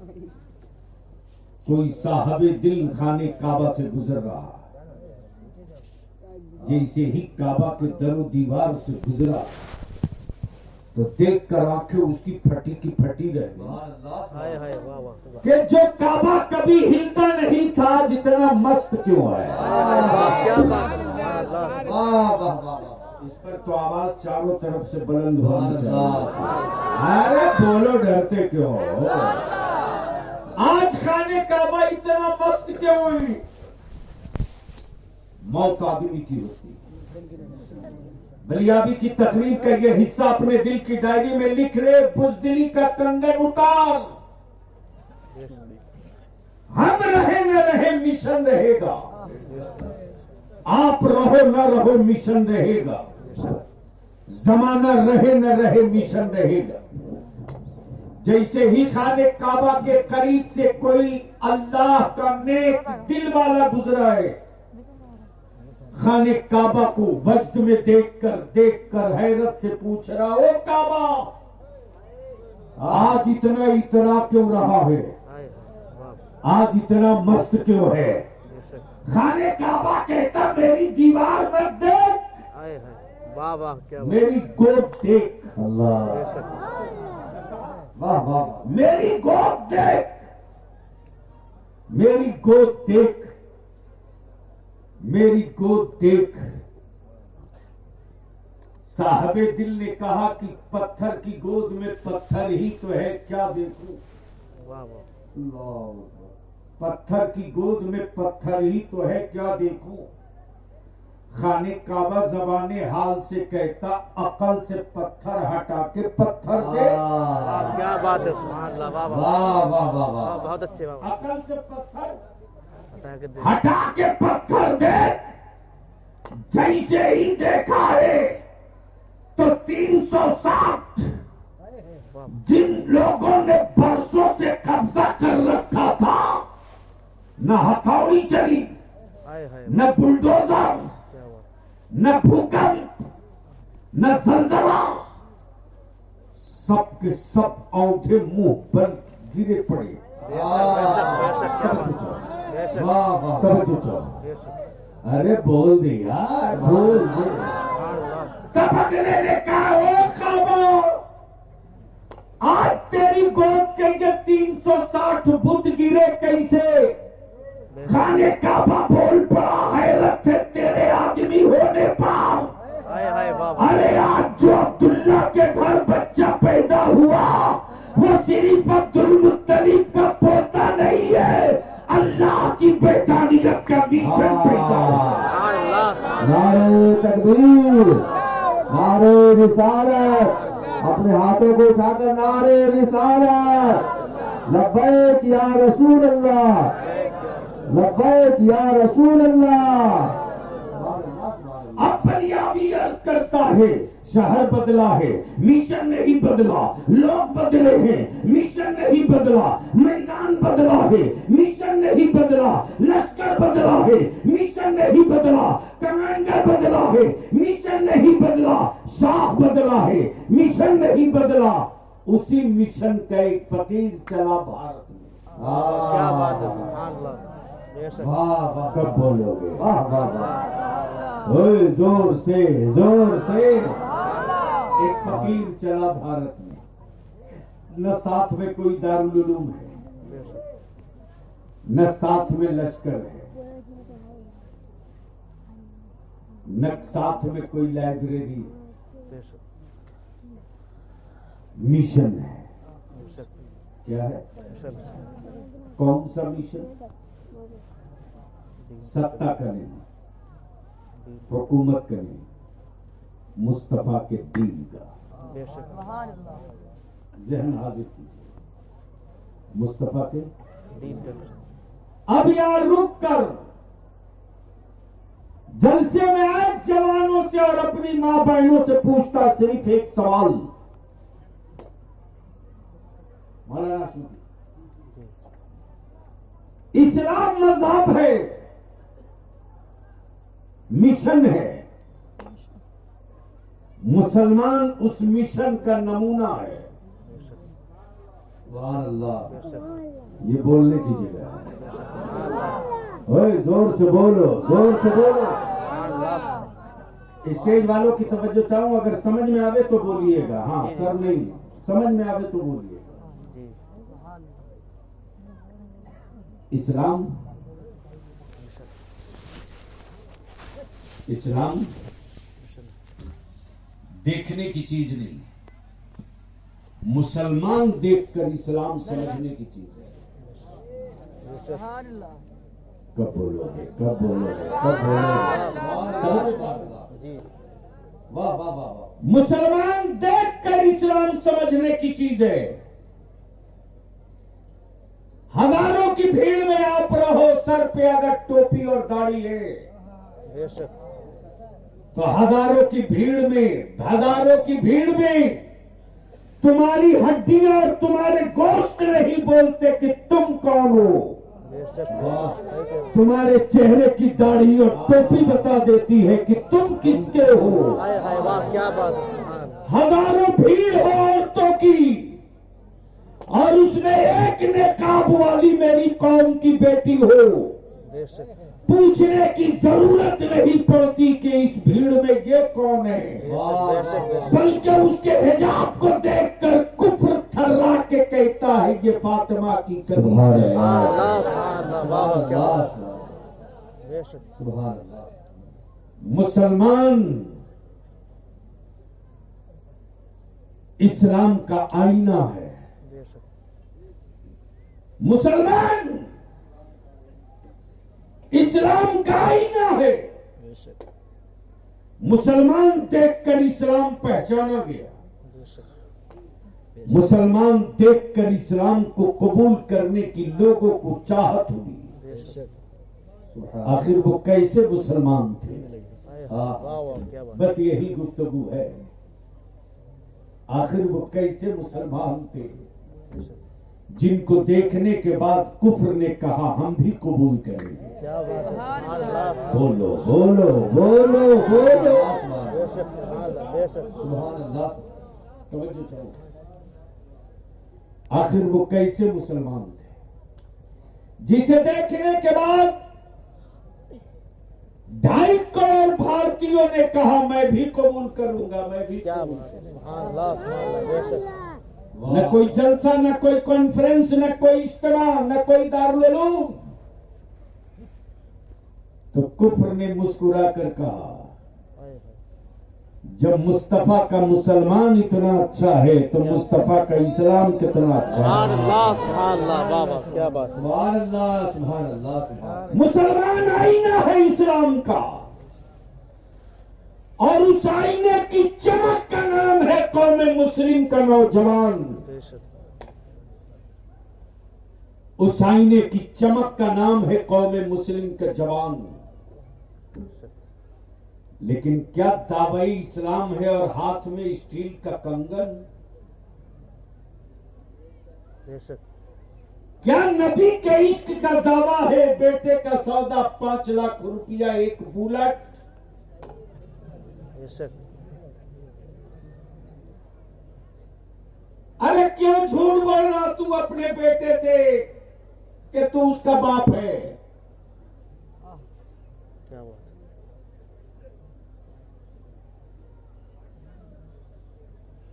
कोई साहबे दिल खाने काबा से गुजर रहा है, जैसे ही काबा के दरो दीवार से गुजरा तो देख कर आंखें उसकी फटी की फटी रह गई कि जो काबा कभी हिलता नहीं था जितना मस्त क्यों है। इस पर तो आवाज चारों तरफ से बुलंद होनी चाहिए। अरे बोलो, डरते क्यों हो? आज खाने काबा इतना मस्त क्यों हुई? मौत आदमी की होती है। बलियाबी की तकरीर का ये हिस्सा अपने दिल की डायरी में लिख ले। बुज़दिली का कंगन उतार, हम रहे न रहे मिशन रहेगा। आप रहो न रहो मिशन रहेगा। जमाना रहे न रहे मिशन रहेगा। जैसे ही खाने काबा के करीब से कोई अल्लाह का नेक दिल वाला गुजरा है, खाने काबा को वजद में देखकर हैरत से पूछ रहा, ओ काबा, आज इतना इतना क्यों रहा है? आज इतना मस्त क्यों है? खाने काबा कहता मेरी दीवार मत देख, मेरी गोद देख। अल्लाह, वाह वाह, मेरी गोद देख, मेरी गोद देख, मेरी गोद देख। साहबे दिल ने कहा कि पत्थर की गोद में पत्थर ही तो है, क्या देखूं? पत्थर की गोद में पत्थर ही तो है, क्या देखूं? खाने काबा जबाने हाल से कहता अकल से पत्थर हटा के पत्थर दे। क्या बात है, सुभान अल्लाह, वाह वाह वाह वाह वाह, बहुत अच्छे बाबा। अकल से पत्थर हटा के हटा के पत्थर दे। जैसे ही देखा है तो 360 जिन लोगों ने बरसों से कब्जा कर रखा था, न हथौड़ी चली, न बुलडोजर, न भूकंप, न जलजला, सब के सब औंधे मुंह पर गिरे पड़े। अरे बोल दे यार, बोल दे। तब अगले ने कहा, ओ काबा, आज तेरी गोद के ये 360 बुत गिरे कैसे? खाने काबा बोल पड़ा, हैरत है तेरे आदमी होने पर। अरे आज जो अब्दुल्ला के घर बच्चा पैदा हुआ वो सिर्फ अब्दुल मुत्तलिब का पोता नहीं है, अल्लाह की बेदानियत का मिशन पैदा हुआ। नारे तकबीर, नारे रिसालत, अपने हाथों को उठाकर नारे रिसालत, लब्बैक या रसूल अल्लाह, लब्बैक या रसूल अल्लाह। अब बलियावी अर्ज करता है, शहर बदला है, मिशन नहीं बदला, लोग बदले हैं, मिशन नहीं बदला, मैदान बदला है, मिशन नहीं बदला, लश्कर बदला है, मिशन नहीं बदला, कमांडर बदला है, मिशन नहीं बदला, शाह बदला है, मिशन नहीं बदला। उसी मिशन का एक फकीर चला भारत में। क्या बात है, सुभान अल्लाह। वाह वाह, कब बोलोगे? वाह वाह वाह, ओए जोर से, जोर से। एक फकीर चला भारत में, न साथ में कोई दारुल उलूम है, न साथ में लश्कर है, न साथ में कोई लाइब्रेरी, मिशन है। क्या है? कौन सा मिशन? सत्ता का नहीं, हुकूमत का नहीं, मुस्तफा के दीन का। जहन हाजिर कीजिए, मुस्तफा के दीन का। अब यार रुक कर जलसे में आए जवानों से और अपनी मां बहनों से पूछता सिर्फ एक सवाल। मौलाना इस्लाम मजहब है, मिशन है, मुसलमान उस मिशन का नमूना है। सुभान अल्लाह, ये बोलने की जगह है। ओए जोर से बोलो, जोर से बोलो। स्टेज वालों की तवज्जो चाहूं, अगर समझ में आवे तो बोलिएगा, हाँ सर नहीं, समझ में आवे तो बोलिएगा। इस्लाम, इस्लाम देखने की चीज नहीं है, मुसलमान देखकर इस्लाम समझने की चीज है। कब बोलोगे, कब बोलोगे, कब बोलोगे? वाह वाह वाह। मुसलमान देखकर इस्लाम समझने की चीज है। हजारों की भीड़ में आप रहो, सर पे अगर टोपी और दाढ़ी है तो हजारों की भीड़ में, हजारों की भीड़ में तुम्हारी हड्डियां और तुम्हारे गोश्त नहीं बोलते कि तुम कौन हो। तुम्हारे चेहरे की दाढ़ी और टोपी बता देती है कि तुम किसके हो। क्या बात है। हजारों भीड़ हो औरतों की और उसमें एक नेकाब वाली मेरी कौम की बेटी हो, पूछने की जरूरत नहीं पड़ती कि इस भीड़ में ये कौन है, बल्कि उसके हिजाब को देखकर कुफ्र थर्रा के कहता है ये फातिमा की करीब है। मुसलमान इस्लाम का आईना है। मुसलमान इस्लाम का आईना है। मुसलमान देखकर इस्लाम पहचाना गया, मुसलमान देखकर इस्लाम को कबूल करने की लोगों को चाहत हुई। आखिर वो कैसे मुसलमान थे? बस यही गुफ्तगू है, आखिर वो कैसे मुसलमान थे जिनको देखने के बाद कुफ्र ने कहा हम भी कबूल करेंगे। क्या बात है। बोलो बोलो बोलो बोलो। बेशक सुभान अल्लाह, बेशक सुभान अल्लाह। तवज्जो करो, आखिर वो कैसे मुसलमान थे जिसे देखने के बाद 2.5 करोड़ भारतीयों ने कहा मैं भी कबूल करूंगा, मैं भी क्या कबूल बात है, सुभान अल्लाह, बेशक न कोई जलसा, न कोई कॉन्फ्रेंस, न कोई इज्तिमा, न कोई दारुल उलूम। तो कुफ्र ने मुस्कुरा कर कहा जब मुस्तफा का मुसलमान इतना अच्छा है तो मुस्तफा का इस्लाम कितना अच्छा सुभान है। अल्लाह, बाबा क्या बात है। सुभान अल्लाह, सुभान अल्लाह, सुभान। मुसलमान आईना है इस्लाम का, और उस आईने की चमक का नाम है कौम मुस्लिम का नौजवान। बेशक उस आईने की चमक का नाम है कौम मुस्लिम का जवान। लेकिन क्या दावाई इस्लाम है और हाथ में स्टील का कंगन? बेशक क्या नबी के इश्क का दावा है बेटे का सौदा 5 लाख रुपया एक बुलेट? बेशक अरे क्यों झूठ बोल रहा तू अपने बेटे से कि तू उसका बाप है? क्या बात है।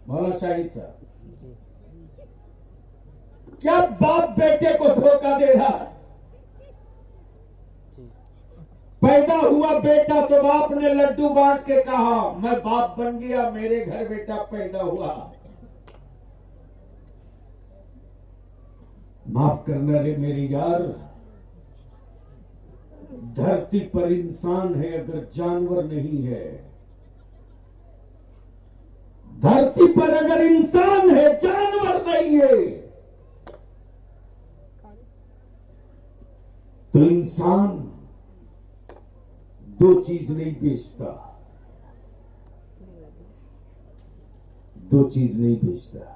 मौलाना शाहिद साहब, क्या बाप बेटे को धोखा दे रहा है? जी पैदा हुआ बेटा तो बाप ने लड्डू बांट के कहा मैं बाप बन गया, मेरे घर बेटा पैदा हुआ। माफ करना रे मेरे यार, धरती पर इंसान है अगर जानवर नहीं है। धरती पर अगर इंसान है जानवर नहीं है, तो इंसान 2 चीज नहीं बेचता, 2 चीज नहीं बेचता।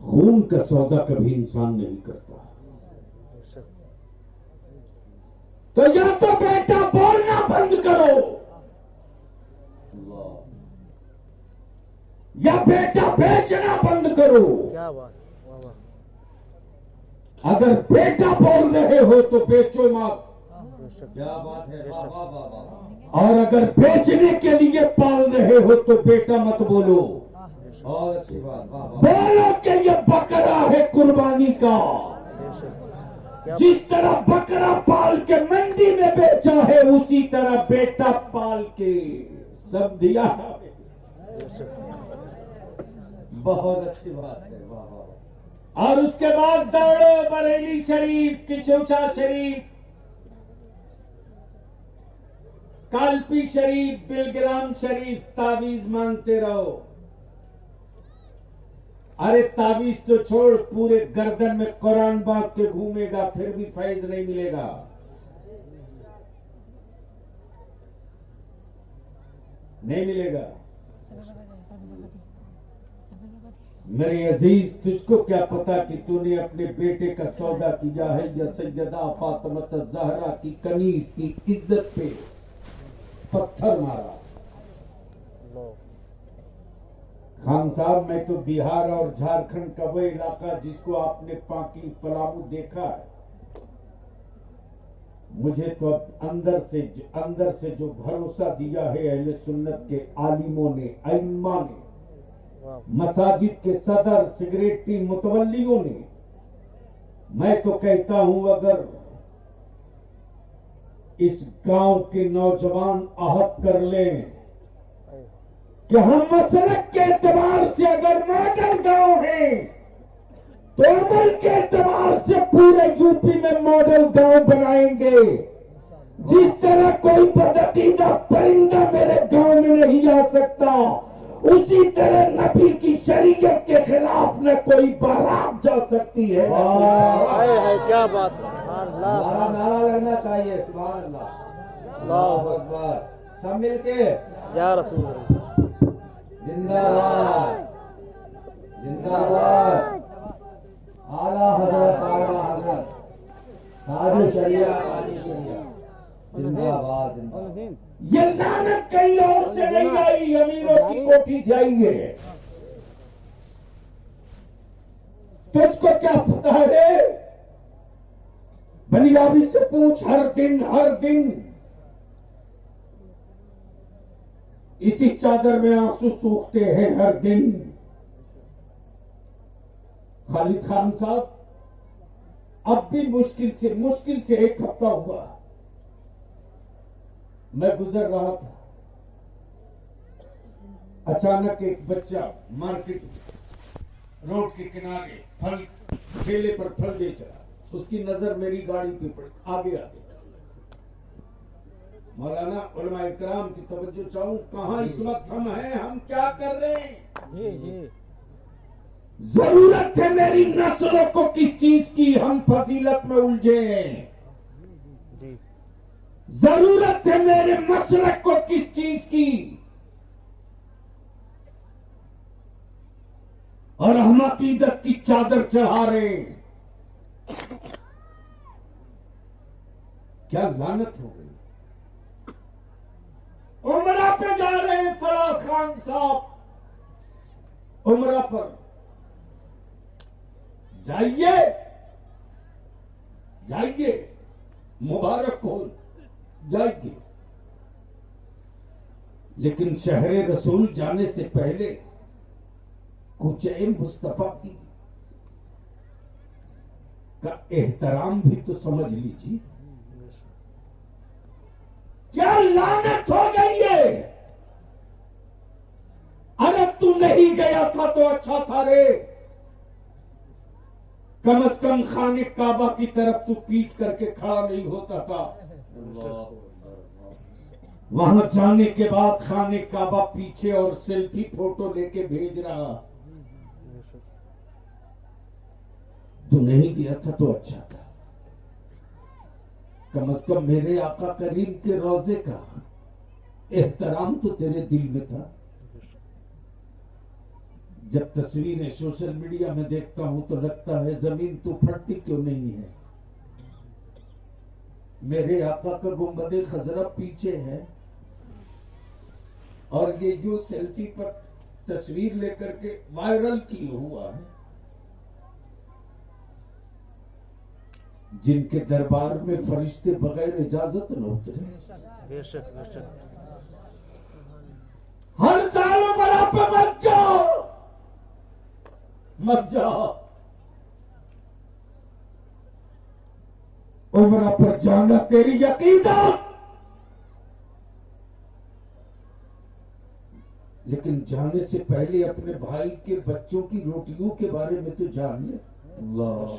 खून का सौदा कभी इंसान नहीं करता। बेशक तो या तो बेटा बोलना बंद करो, या बेटा बेचना बंद करो। क्या बात है, वाह वाह। अगर बेटा बोल रहे हो तो बेचो मत। बेशक क्या बात है, बेशक और अगर बेचने के लिए पाल रहे हो तो बेटा मत बोलो। बहुत अच्छी बात, वाह वाह। बोलो कि ये बकरा है कुर्बानी का। बेशक क्या जिस तरह बकरा पाल के मंडी में बेचा है उसी तरह बेटा पाल के सब दिया है। बेशक बहुत अच्छी बात है, वाह वाह। और उसके बाद दौड़ो बरेली शरीफ, किचौचा शरीफ, कालपी शरीफ, बिलग्राम शरीफ, तावीज मांगते रहो। अरे तावीज तो छोड़, पूरे गर्दन में कुरान बांध के घूमेगा फिर भी फैज नहीं मिलेगा। नहीं मिलेगा। मेरे अजीज, तुझको क्या पता कि तूने अपने बेटे का सौदा किया है या सैयदा फातिमा ज़हरा की कनीज की इज्जत पे पत्थर मारा। लो खान साहब, मैं तो बिहार और झारखंड का वो इलाका जिसको आपने पाकी पलामू देखा है, मुझे तो अब अंदर से जो भरोसा दिया है अहले सुन्नत के आलिमों ने, अइम्मा ने, वाह मसाजिद के सदर, सिगरेटी मुतवल्लियों ने, मैं तो कहता हूं अगर इस गांव के नौजवान आहत कर लें कि हम मसलक के एतबार से अगर मॉडल गांव है तो अमल के एतबार से पूरे यूपी में मॉडल गांव बनाएंगे। जिस तरह कोई बदअकीदा परिंदा मेरे गांव में नहीं आ सकता, उसी तरह नबी की शरीयत के खिलाफ न कोई बारात जा सकती है। हाय हाय क्या बात है, सुभान अल्लाह, नारा सुभान नारा लगना चाहिए, सुभान अल्लाह, अल्लाह अल्लाहु अकबर। सब मिलके या रसूल अल्लाह। जिंदाबाद, जिंदाबाद। आला हजरत, आला हजरत, ताजु शरिया, ताजु शरिया। जिंदाबाद जिंदाबाद। ये लानत कहीं और से नहीं आई, अमीरों की कोठी चाहिए। तुझको क्या पता है? बलियाबी से पूछ, हर दिन इसी चादर में आंसू सूखते हैं हर दिन। खालिद खान साहब, अब भी मुश्किल से 1 हफ्ता हुआ मैं गुजर रहा था, अचानक एक बच्चा मार्केट रोड के किनारे फल ठेले पर फल बेच रहा, उसकी नजर मेरी गाड़ी पे पड़ी। आगे मौलाना उलमा इकराम की तवज्जो चाहूं, कहां इस वक्त हम हैं, हम क्या कर रहे हैं? जरूरत है मेरी नस्लों को किस चीज की? हम फजीलत में उलझे हैं। जरूरत है मेरे मसलक को किस चीज की? और हम अकीदत की चादर चढ़ा रहे हैं। क्या लानत हो गई? उमरा पे जा रहे हैं फराज खान साहब, उमरा पर जाइए, मुबारक हो, जाइए। लेकिन शहरे रसूल जाने से पहले कुछ मुस्तफा की का एहतराम भी तो समझ लीजिए। क्या लानत हो गई है? अरे तू नहीं गया था तो अच्छा था रे, कम से कम खाने काबा की तरफ तू पीट करके खड़ा नहीं होता था। वहां जाने के बाद खाने काबा पीछे और सेल्फी फोटो लेके भेज रहा। तू नहीं गया था तो अच्छा था, कम से कम मेरे आका करीम के रोजे का एहतराम तो तेरे दिल में था। जब तस्वीरें सोशल मीडिया में देखता हूं तो लगता है जमीन तो फटती क्यों नहीं है। मेरे आका का गुंबदे खजरा पीछे है और ये जो सेल्फी पर तस्वीर लेकर के वायरल किया हुआ है, जिनके दरबार में फरिश्ते बगैर इजाजत न उतरे। बेशक बेशक। हर साल उमरा पे मत जाओ, उमरा पर जाना तेरी अकीदत, लेकिन जाने से पहले अपने भाई के बच्चों की रोटियों के बारे में तो जान ले। अल्लाह,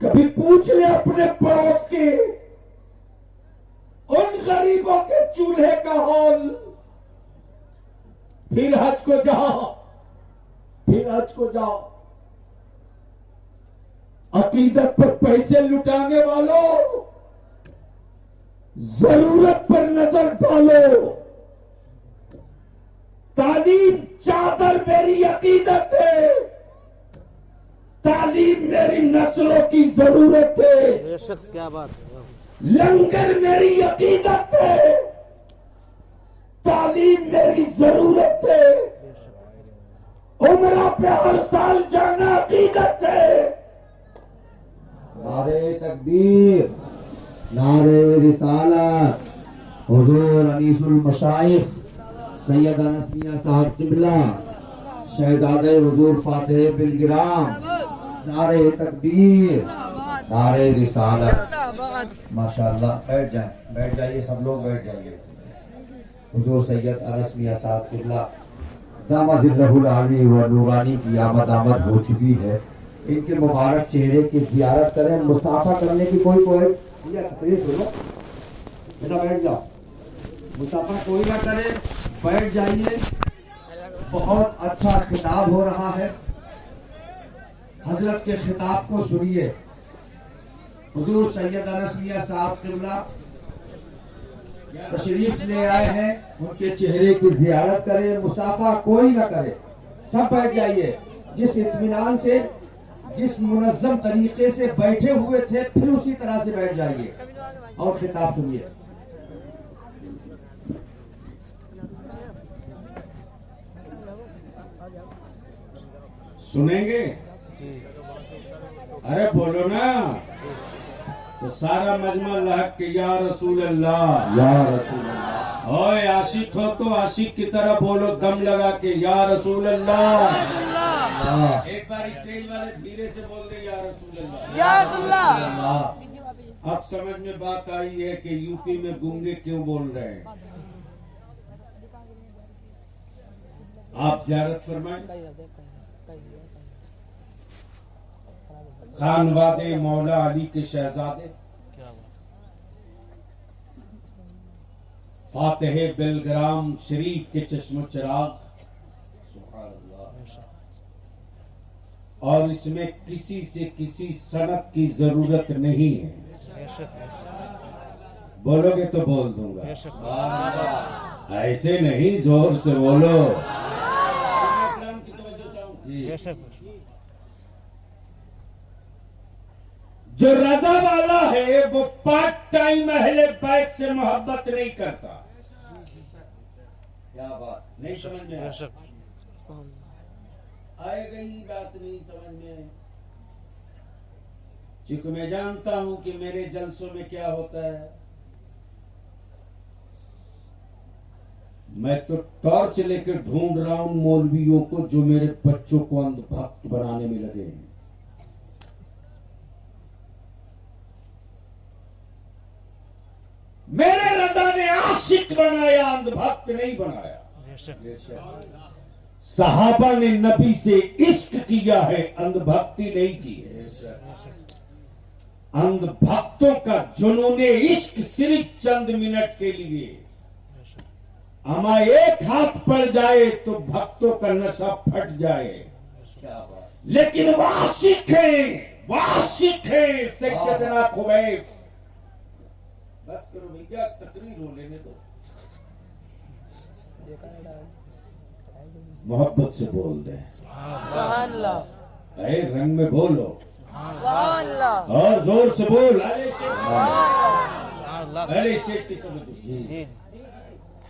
कभी पूछ ले अपने पड़ोस के उन गरीबों के चूल्हे का हाल। फिर हज को जाओ, अकीदत पर पैसे लुटाने वालों, जरूरत पर नजर डालो। तालीम चादर मेरी अकीदत है, तालीम मेरी नस्लों की जरूरत है। बेशक, क्या बात। लंगर मेरी अकीदत है, तालीम मेरी जरूरत है। उमरा पे हर साल जाना अकीदत है। नारे तकबीर, नारे रिसालत। हुजूर अनीसुल मशाइख सैयद अनस मियां साहब किबला, शहजादे हुजूर फातिह बिलगिराम, नारे तकबीर, नारे रिसालत। माशाअल्लाह, बैठ जाइए सब लोग, बैठ जाइए। हुजूर सैयद अनस मियां साहब किबला दामाजिल्लहुल आली व नूरानी की आमद हो चुकी है। इनके मुबारक चेहरे की ज़ियारत करें। मुसाफा करने की कोई बेटा बैठ जाओ, मुसाफा कोई ना करे, बैठ जाइए। बहुत अच्छा खिताब हो रहा है, हजरत के खिताब को सुनिए। हुजूर सैयद अनस मियां साहब किबला तशरीफ ले आए हैं, उनके चेहरे की ज़ियारत करें। मुसाफा कोई ना करे, सब बैठ जाइए। जिस इत्मीनान से जिस मुनज्जम तरीके से बैठे हुए थे फिर उसी तरह से बैठ जाइए और खिताब सुनिए। सुनेंगे? अरे बोलो ना। तो सारा मजमा लहक के या रसूल अल्लाह, या रसूल अल्लाह। ओए आशिक हो तो आशिक की तरह बोलो दम लगा के या रसूल अल्लाह। एक बार स्टेज वाले धीरे से बोल दे या रसूल अल्लाह, या अल्लाह। अब समझ में बात आई है कि यूपी में गूंगे क्यों बोल रहे हैं। आप ज़ियारत फरमाएं। खानवादे मौला अली के शहजादे फातेह बेलग्राम शरीफ के चश्मो चिराग, सुभान अल्लाह। और इसमें किसी से किसी सनद की जरूरत नहीं है। बोलोगे तो बोल दूंगा, ऐसे नहीं, जोर से बोलो। जो रजा वाला है वो पार्ट टाइम अहले बैत से मोहब्बत नहीं करता। क्या बात नहीं समझ में आएगा? ही बात नहीं समझ में। चूंकि मैं जानता हूं कि मेरे जलसों में क्या होता है, मैं तो टॉर्च लेकर ढूंढ रहा हूं मौलवियों को जो मेरे बच्चों को अंधभक्त बनाने में लगे हैं। मेरे रजा ने आशिक बनाया, अंधभक्त नहीं बनाया। सहाबा ने नबी से इश्क किया है, अंधभक्ति नहीं की है। अंधभक्तों का जुनूने इश्क सिर्फ चंद मिनट के लिए, अमा एक हाथ पड़ जाए तो भक्तों का नशा फट जाए। लेकिन वाशिक है सैयदना खुबैब। बस करो भैया, तकरीर हो लेने दो। मोहब्बत से बोल दे सुभान अल्लाह, अरे रंग में बोलो सुभान अल्लाह, और जोर से बोल। अरे स्टेज की तरफ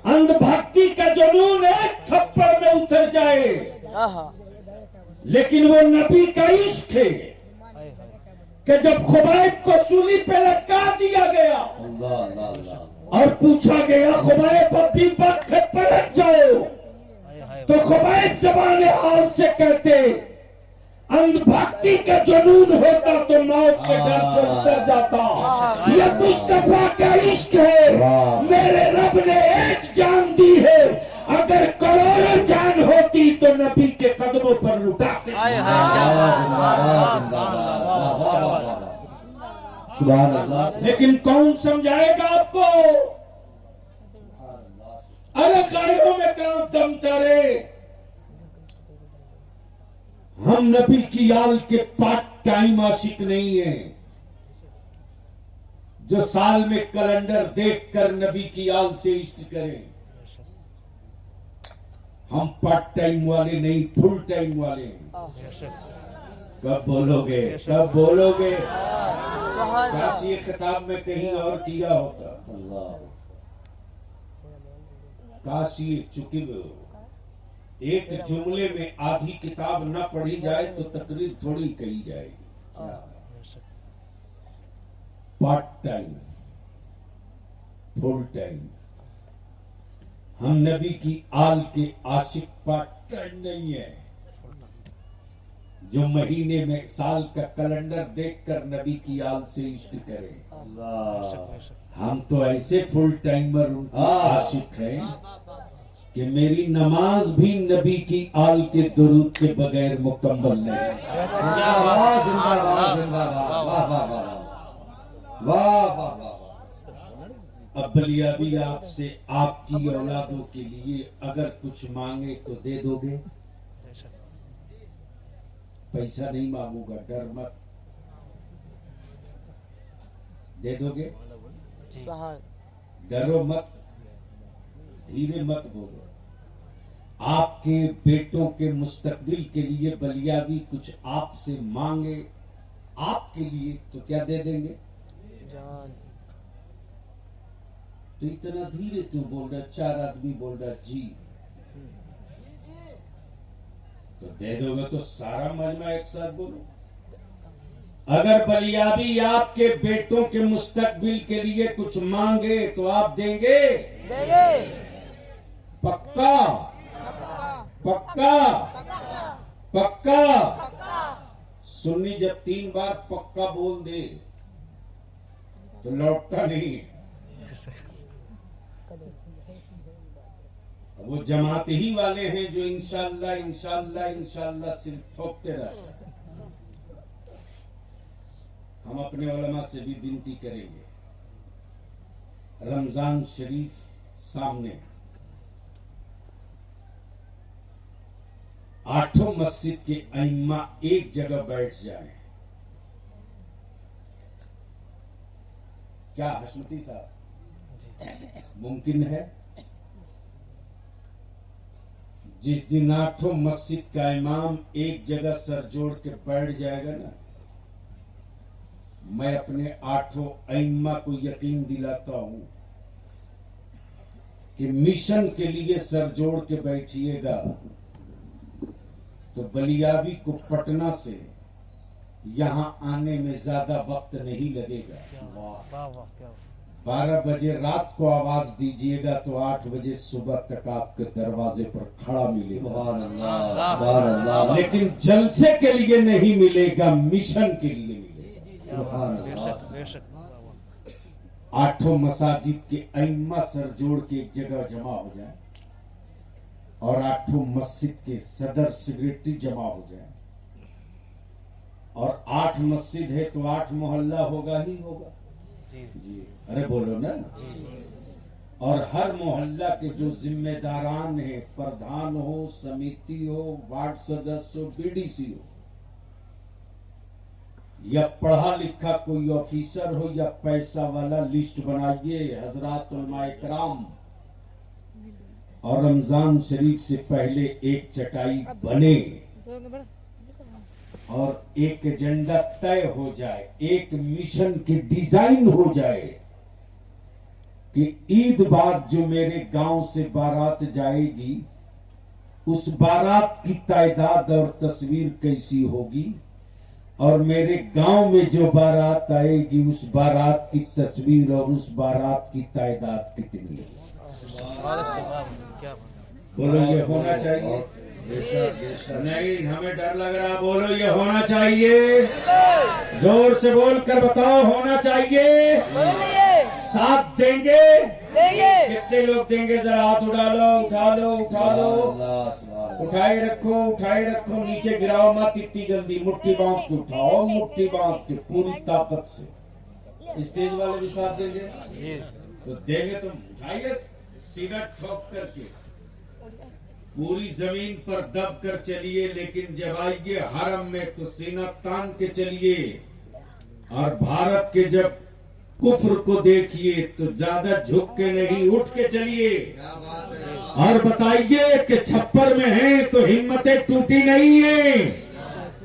अंधभक्ति का जुनून एक थप्पड़ में उतर जाए, लेकिन वो नबी का इश्क है कि जब खुबैब को सूली पे लटका दिया गया और पूछा गया खुबैब अभी वक्त है पलट जाओ, तो खुबैब ज़बान हाल से कहते अंधभक्ति का जुनून होता तो मौत के डर से उतर जाता। ये मुस्तफा का इश्क है। मेरे रब ने एक जान दी है, अगर करोड़ों जान होती तो नबी के कदमों पर लुटाते। लेकिन कौन समझाएगा आपको? अरे गायों में कौन दम करे? हम नबी की आल के पार्ट टाइम आशिक नहीं है, जो साल में कैलेंडर देखकर नबी की आल से इश्क करें। हम पार्ट टाइम वाले नहीं, फुल टाइम वाले हैं। कब बोलोगे, कब बोलोगे? काश ये खिताब में कहीं और किया होता। काश ये चुकी एक जुमले में आधी किताब न पढ़ी जाए तो तकरीर थोड़ी कही जाएगी। Part time, full time. हम नबी की आल के आशिक पार्ट टाइम नहीं है, जो महीने में साल का कैलेंडर देखकर नबी की आल से इश्क करें। हम तो ऐसे फुल टाइमर उनके आशिक हैं कि मेरी नमाज भी नबी की आल के दुरूद के बगैर मुकम्मल नहीं। अब बलियाबी आपसे आपकी औलादों के लिए अगर कुछ मांगे तो दे दोगे? पैसा नहीं मांगूंगा, डर मत। दे दोगे? डरो मत, धीरे मत बोलो। आपके बेटों के मुस्तकबिल के लिए बलियावी कुछ आपसे मांगे आपके लिए, तो क्या दे देंगे? जान। तो इतना धीरे क्यों बोल रहा? 4 आदमी बोल रहा जी, तो दे दोगे तो सारा मजमा एक साथ बोलो। अगर बलियाबी आपके बेटों के मुस्तकबिल के लिए कुछ मांगे तो आप देंगे? देंगे। पक्का पक्का पक्का। सुन्नी जब 3 बार पक्का बोल दे तो लौटता नहीं। वो जमात ही वाले हैं जो इंशाअल्लाह इंशाअल्लाह इंशाअल्लाह सिर्फ ठोकते रहते हैं। हम अपने उलमा से भी विनती करेंगे, रमजान शरीफ सामने, 8 मस्जिद के अइम्मा एक जगह बैठ जाएं। क्या हशमती साहब मुमकिन है? जिस दिन 8 मस्जिद का इमाम एक जगह सर जोड़ के बैठ जाएगा ना, मैं अपने 8 अइम्मा को यकीन दिलाता हूं कि मिशन के लिए सर जोड़ के बैठिएगा तो बलियाबी को पटना से यहां आने में ज्यादा वक्त नहीं लगेगा। 12 बजे रात को आवाज दीजिएगा तो 8 बजे सुबह तक आपके दरवाजे पर खड़ा मिलेगा। लेकिन जलसे के लिए नहीं मिलेगा, मिशन के लिए मिलेगा। 8 मसाजिद के अइम्मा सर जोड़ के एक जगह जमा हो जाए और 8 मस्जिद के सदर सेक्रेटरी जमा हो जाए, और 8 मस्जिद है तो 8 मोहल्ला होगा ही होगा। जी अरे बोलो ना। और हर मोहल्ला के जो जिम्मेदारान है, प्रधान हो, समिति हो, वार्ड सदस्य हो, बीडीसी हो, या पढ़ा लिखा कोई ऑफिसर हो या पैसा वाला, लिस्ट बनाइए हजरात उलमाए कराम, और रमजान शरीफ से पहले एक चटाई बने और एक एजेंडा तय हो जाए, एक मिशन की डिजाइन हो जाए कि ईद बाद जो मेरे गांव से बारात जाएगी उस बारात की तादाद और तस्वीर कैसी होगी, और मेरे गांव में जो बारात आएगी उस बारात की तस्वीर और उस बारात की तादाद कितनी है। बोलो ये होना चाहिए? नहीं, हमें डर लग रहा। बोलो ये होना चाहिए? जोर से बोल कर बताओ, होना चाहिए? साथ देंगे? कितने लोग देंगे? जरा हाथ उठा लो, उठा लो, उठा लो, उठाए रखो, उठाए रखो, नीचे गिराओ मत इतनी जल्दी, मुट्ठी बांध के उठाओ, मुट्ठी बांध के पूरी ताकत से। स्टेज वाले भी साथ देंगे? तो देंगे तो उठाइए, सीना ठोक करके पूरी जमीन पर दब कर चलिए, लेकिन जब आइए हरम में तो सीना तान के चलिए, और भारत के जब कुफ्र को देखिए तो ज्यादा झुक के नहीं, उठ के चलिए, और बताइए कि छप्पर में है तो हिम्मतें टूटी नहीं है,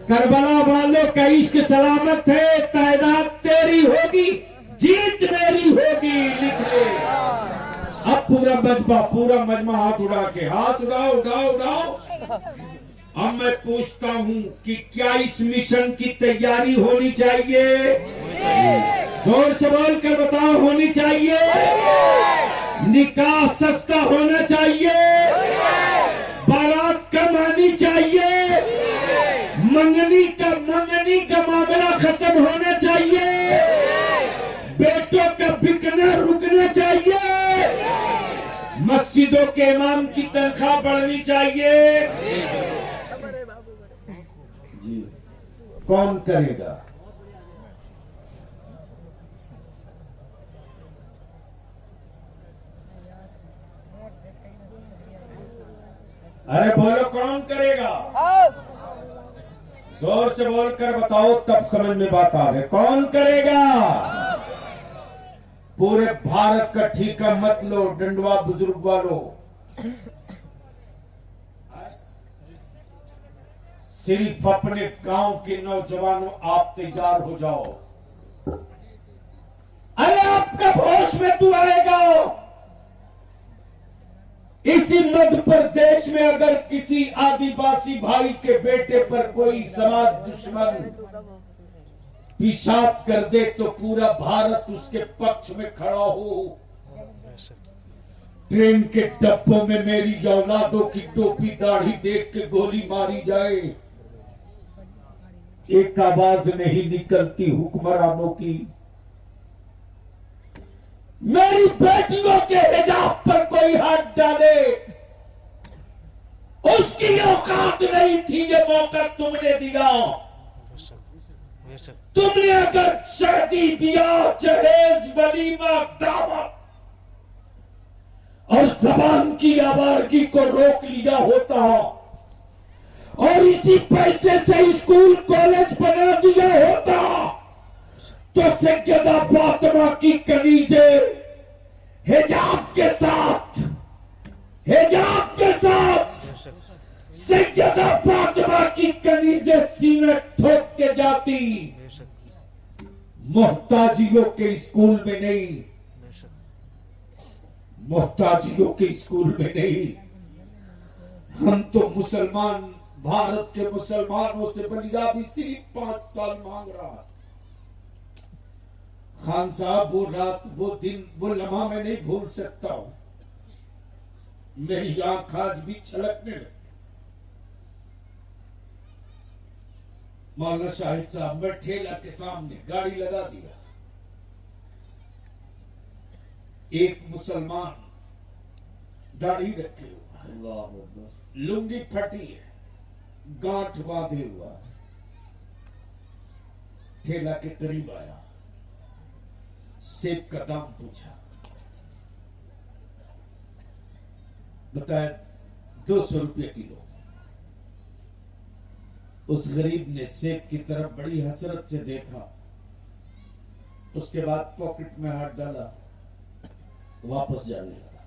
करबला वालों का इश्क सलामत है, तादाद तेरी होगी, जीत मेरी होगी, लिख ले। अब पूरा मजमा हाथ उड़ा के, हाथ उड़ाओ, उठाओ, उठाओ। अब मैं पूछता हूँ कि क्या इस मिशन की तैयारी होनी चाहिए? जोर से बोल कर बताओ, होनी चाहिए? निकाह सस्ता होना चाहिए, बारात कम आनी चाहिए, मंगनी का मामला खत्म होना चाहिए, बेटों का बिकना रुकना चाहिए, मस्जिदों के इमाम की तनख्वाह बढ़नी चाहिए। जी कौन करेगा? अरे बोलो, कौन करेगा? जोर से बोलकर बताओ, तब समझ में बात आ गई। कौन करेगा? पूरे भारत का ठीका मत लो, डंडवा बुजुर्ग वालों, सिर्फ अपने गांव के नौजवानों आप तैयार हो जाओ। अरे आपका होश में तू आएगा। इसी मध्य प्रदेश में अगर किसी आदिवासी भाई के बेटे पर कोई समाज दुश्मन पेशाब कर दे तो पूरा भारत उसके पक्ष में खड़ा हो। ट्रेन के डब्बों में मेरी औलादों की टोपी दाढ़ी देख के गोली मारी जाए, एक आवाज नहीं निकलती हुक्मरानों की। मेरी बेटियों के हिजाब पर कोई हाथ डाले, उसकी औकात नहीं थी। ये मौका तुमने दिया। तुमने अगर शादी ब्याह जहेज वलीमा दावत और जबान की आवारगी को रोक लिया होता और इसी पैसे से स्कूल कॉलेज बना दिया होता तो सैयदा फातिमा की कनीजे हिजाब के साथ सैयदा फातिमा की कनीजे सीने ठोक के जाती। मोहताजियों के स्कूल में नहीं, मोहताजियों के स्कूल में नहीं। हम तो मुसलमान, भारत के मुसलमानों से बलिया भी सिर्फ 5 साल मांग रहा है। खान साहब वो रात, वो दिन, वो लम्हा मैं नहीं भूल सकता हूं। मेरी आंख आज भी छलकने लगी। मौलाना शाहिद साहब, मैं ठेला के सामने गाड़ी लगा दिया। एक मुसलमान दाढ़ी रखे हुआ, लुंगी फटी है, गांठ बांधे हुआ, ठेला के करीब आया, सेब का दाम पूछा, बताया 200 रुपये किलो। उस गरीब ने सेब की तरफ बड़ी हसरत से देखा, उसके बाद पॉकेट में हाथ डाला, वापस जाने लगा।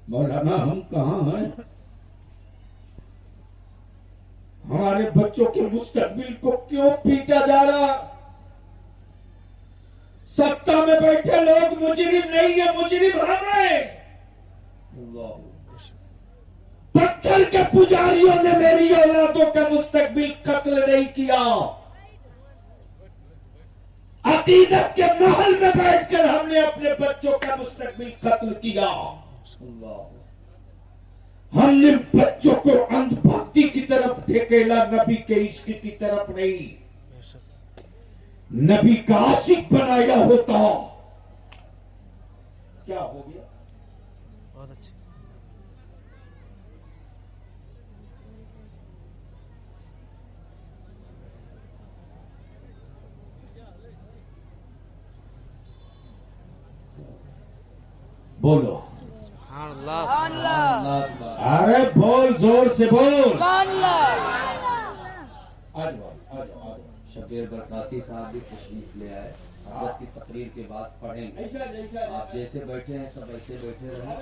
मौलाना हम कहां हैं? हमारे बच्चों के मुस्तकबिल को क्यों पीटा जा रहा? सत्ता में बैठे लोग मुजरिम नहीं है, मुजरिम हम हैं। पत्थर के पुजारियों ने मेरी औलादों का मुस्तकबिल कत्ल नहीं किया। अकीदत के महल में बैठकर हमने अपने बच्चों का मुस्तकबिल कत्ल किया। हमने बच्चों को अंधभक्ति की तरफ ढकेला, नबी के इश्क की तरफ नहीं। नबी का आशिक बनाया होता क्या हो गया? बहुत अच्छे। बोलो अरे बोल, जोर से बोल। शबीर बरकाती साहब भी तशरीफ ले आए। हज़रत की तकरीर के बाद पढ़ेंगे। आप जैसे बैठे हैं सब ऐसे बैठे रहे।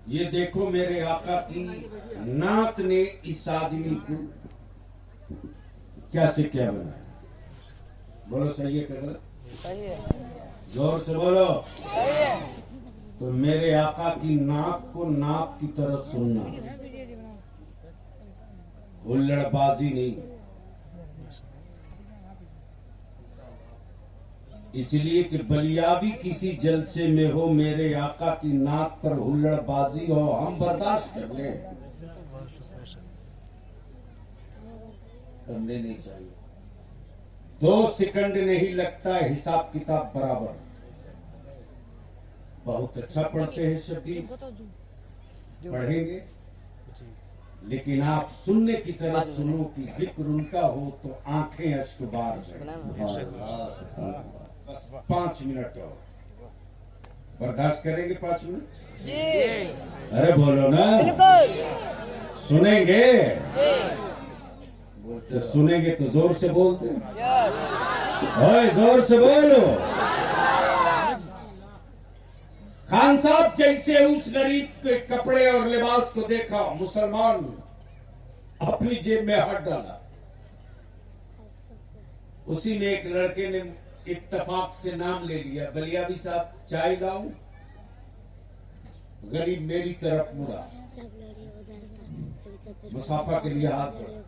ये देखो मेरे आका की नात ने इस आदमी को क्या से क्या बनाया। बोलो सही है क्या गलत? सही है। जोर से बोलो। सही है। तो मेरे आका की नाक को नाक की तरह सुनना, हुल्लड़बाजी नहीं। इसलिए कि बलियाबी किसी जलसे में हो, मेरे आका की नाक पर हुल्लड़बाजी हो, हम बर्दाश्त कर ले, करने नहीं चाहिए। 2 सेकंड नहीं लगता है, हिसाब किताब बराबर। बहुत अच्छा पढ़ते हैं शबीर, पढ़ेंगे, लेकिन आप सुनने की तरह सुनो कि जिक्र उनका हो तो आंखें अश्कबार जाए। बस 5 मिनट और बर्दाश्त करेंगे। 5 मिनट जी। अरे बोलो ना, सुनेंगे तो सुनेंगे तो जोर से बोलते। ओए जोर से बोलो। खान साहब जैसे उस गरीब के कपड़े और लिबास को देखा, मुसलमान अपनी जेब में हाथ डाला। उसी में एक लड़के ने इत्तेफाक से नाम ले लिया, बलियाबी साहब चाय लाऊं? गरीब मेरी तरफ मुड़ा, मुसाफा के लिए हाथ बढ़ा।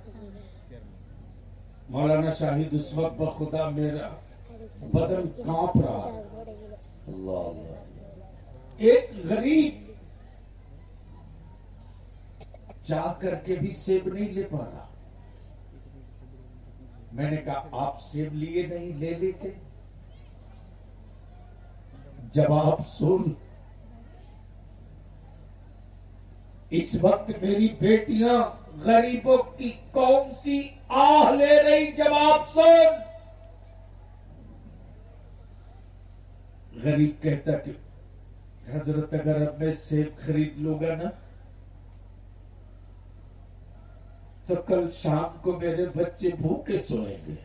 मौलाना शाहिद उस वक्त बखुदा मेरा बदन कांप रहा। अल्लाह अल्लाह। एक गरीब चाह करके भी सेब नहीं ले पा रहा। मैंने कहा आप सेब लिए नहीं, ले लेते। जवाब सुन, इस वक्त मेरी बेटियां गरीबों की कौन सी आह ले रही, जवाब सुन। गरीब कहता कि हजरत अगर अब मैं सेब खरीद लूंगा ना तो कल शाम को मेरे बच्चे भूखे सोएंगे।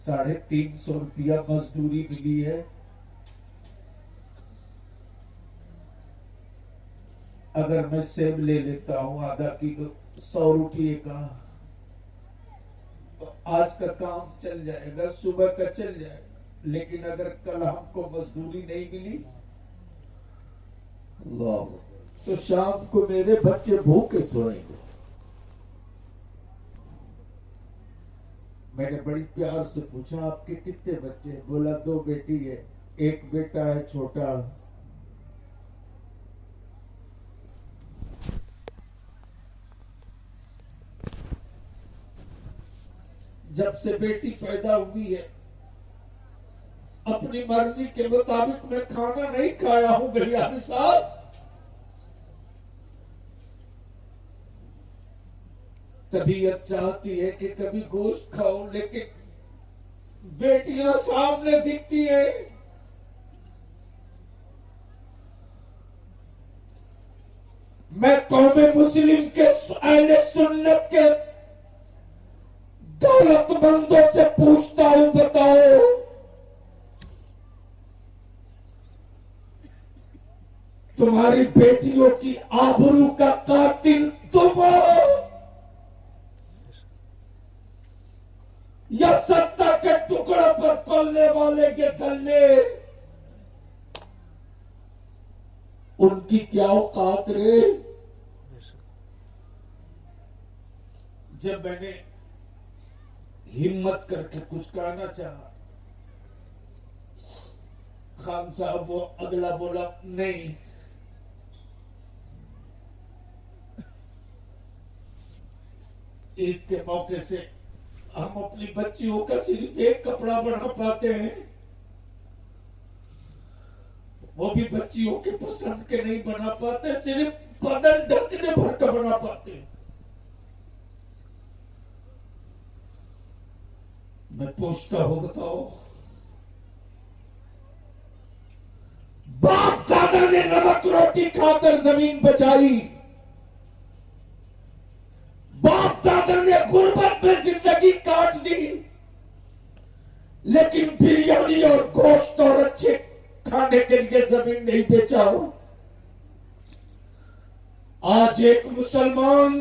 350 रुपया मजदूरी मिली है। अगर मैं सेब ले लेता हूं आधा किलो 100 रुपये का, तो आज का काम चल जाएगा, सुबह का चल जाएगा। लेकिन अगर कल हमको मजदूरी नहीं मिली तो शाम को मेरे बच्चे भूखे सोएंगे। मैंने बड़ी प्यार से पूछा आपके कितने बच्चे? बोला 2 बेटी है, 1 बेटा है छोटा। जब से बेटी पैदा हुई है अपनी मर्जी के मुताबिक मैं खाना नहीं खाया हूं बिरयानी साहब। तबीयत चाहती है कि कभी गोश्त खाऊं, लेकिन बेटियां सामने दिखती हैं। मैं कौमे मुस्लिम के अहले सुन्नत के दौलतमंदों से पूछता हूं, बताओ तुम्हारी बेटियों की आबरू का कातिल तुम हो या सत्ता के टुकड़े पर पलने वाले के धल्ले? उनकी क्या औकात रे? जब मैंने हिम्मत करके कुछ कहना चाहा, खान साहब वो अगला बोला नहीं, ईद के मौके से हम अपनी बच्चियों का सिर्फ एक कपड़ा बना पाते हैं, वो भी बच्चियों के पसंद के नहीं बना पाते, सिर्फ बदन ढकने भर का बना पाते हैं। मैं पूछता हूं, बताओ बाप दादा ने नमक रोटी खाकर जमीन बचाई, बाप दादा ने गुर्बत में जिंदगी काट दी, लेकिन बिरयानी और गोश्त और अच्छे खाने के लिए जमीन नहीं बेचा। आज एक मुसलमान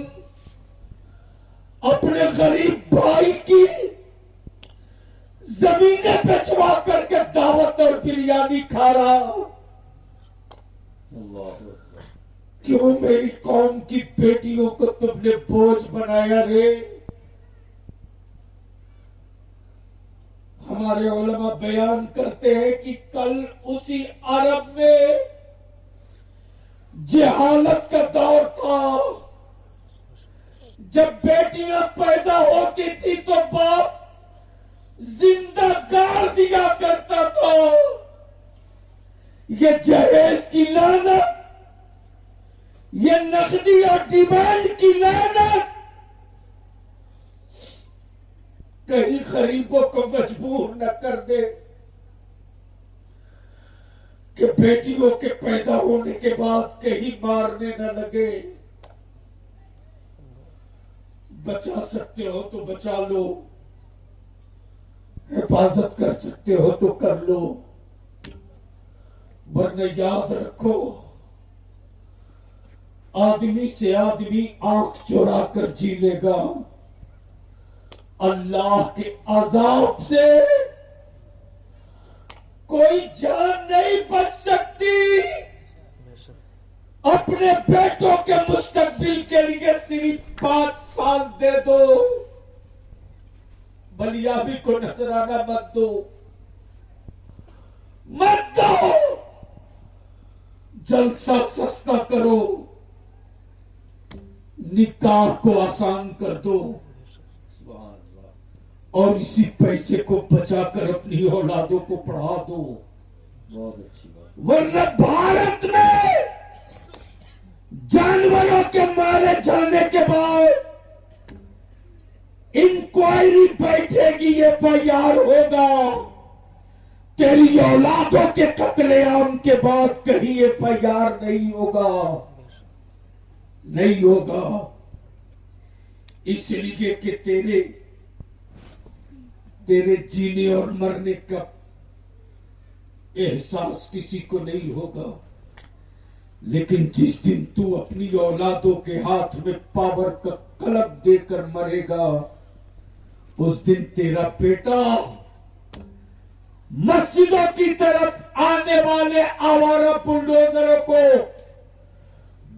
अपने गरीब भाई की जमीनें बेचवा करके दावत और बिरयानी खा रहा। क्यों मेरी कौम की बेटियों को तुमने बोझ बनाया रे? हमारे उलमा बयान करते हैं कि कल उसी अरब में जहालत का दौर था, जब बेटियां पैदा होती थी तो बाप जिंदा गाड़ दिया करता था। ये जहेज की लानत, ये नकदी और डिमांड की लानत कहीं गरीबों को मजबूर न कर दे कि बेटियों के पैदा होने के बाद कहीं मारने न लगे। बचा सकते हो तो बचा लो, हिफाजत कर सकते हो तो कर लो, वरना याद रखो आदमी से आदमी आंख चुरा कर जी लेगा, अल्लाह के अजाब से कोई जान नहीं बच सकती। अपने बेटों के मुस्तकबिल के लिए सिर्फ 5 साल दे दो, बलियाबी को नजराना मत दो, मत दो। जलसा सस्ता करो, निकाह को आसान कर दो, और इसी पैसे को बचाकर अपनी औलादों को पढ़ा दो। बहुत अच्छी बात। वरना भारत में जानवरों के मारे जाने के बाद इंक्वायरी बैठेगी, एफआईआर होगा। तेरी औलादों के कत्लेआम के बाद कहीं एफआईआर नहीं होगा, नहीं होगा। इसलिए कि तेरे जीने और मरने का एहसास किसी को नहीं होगा, लेकिन जिस दिन तू अपनी औलादों के हाथ में पावर का कलम देकर मरेगा, उस दिन तेरा बेटा मस्जिदों की तरफ आने वाले आवारा बुलडोजरों को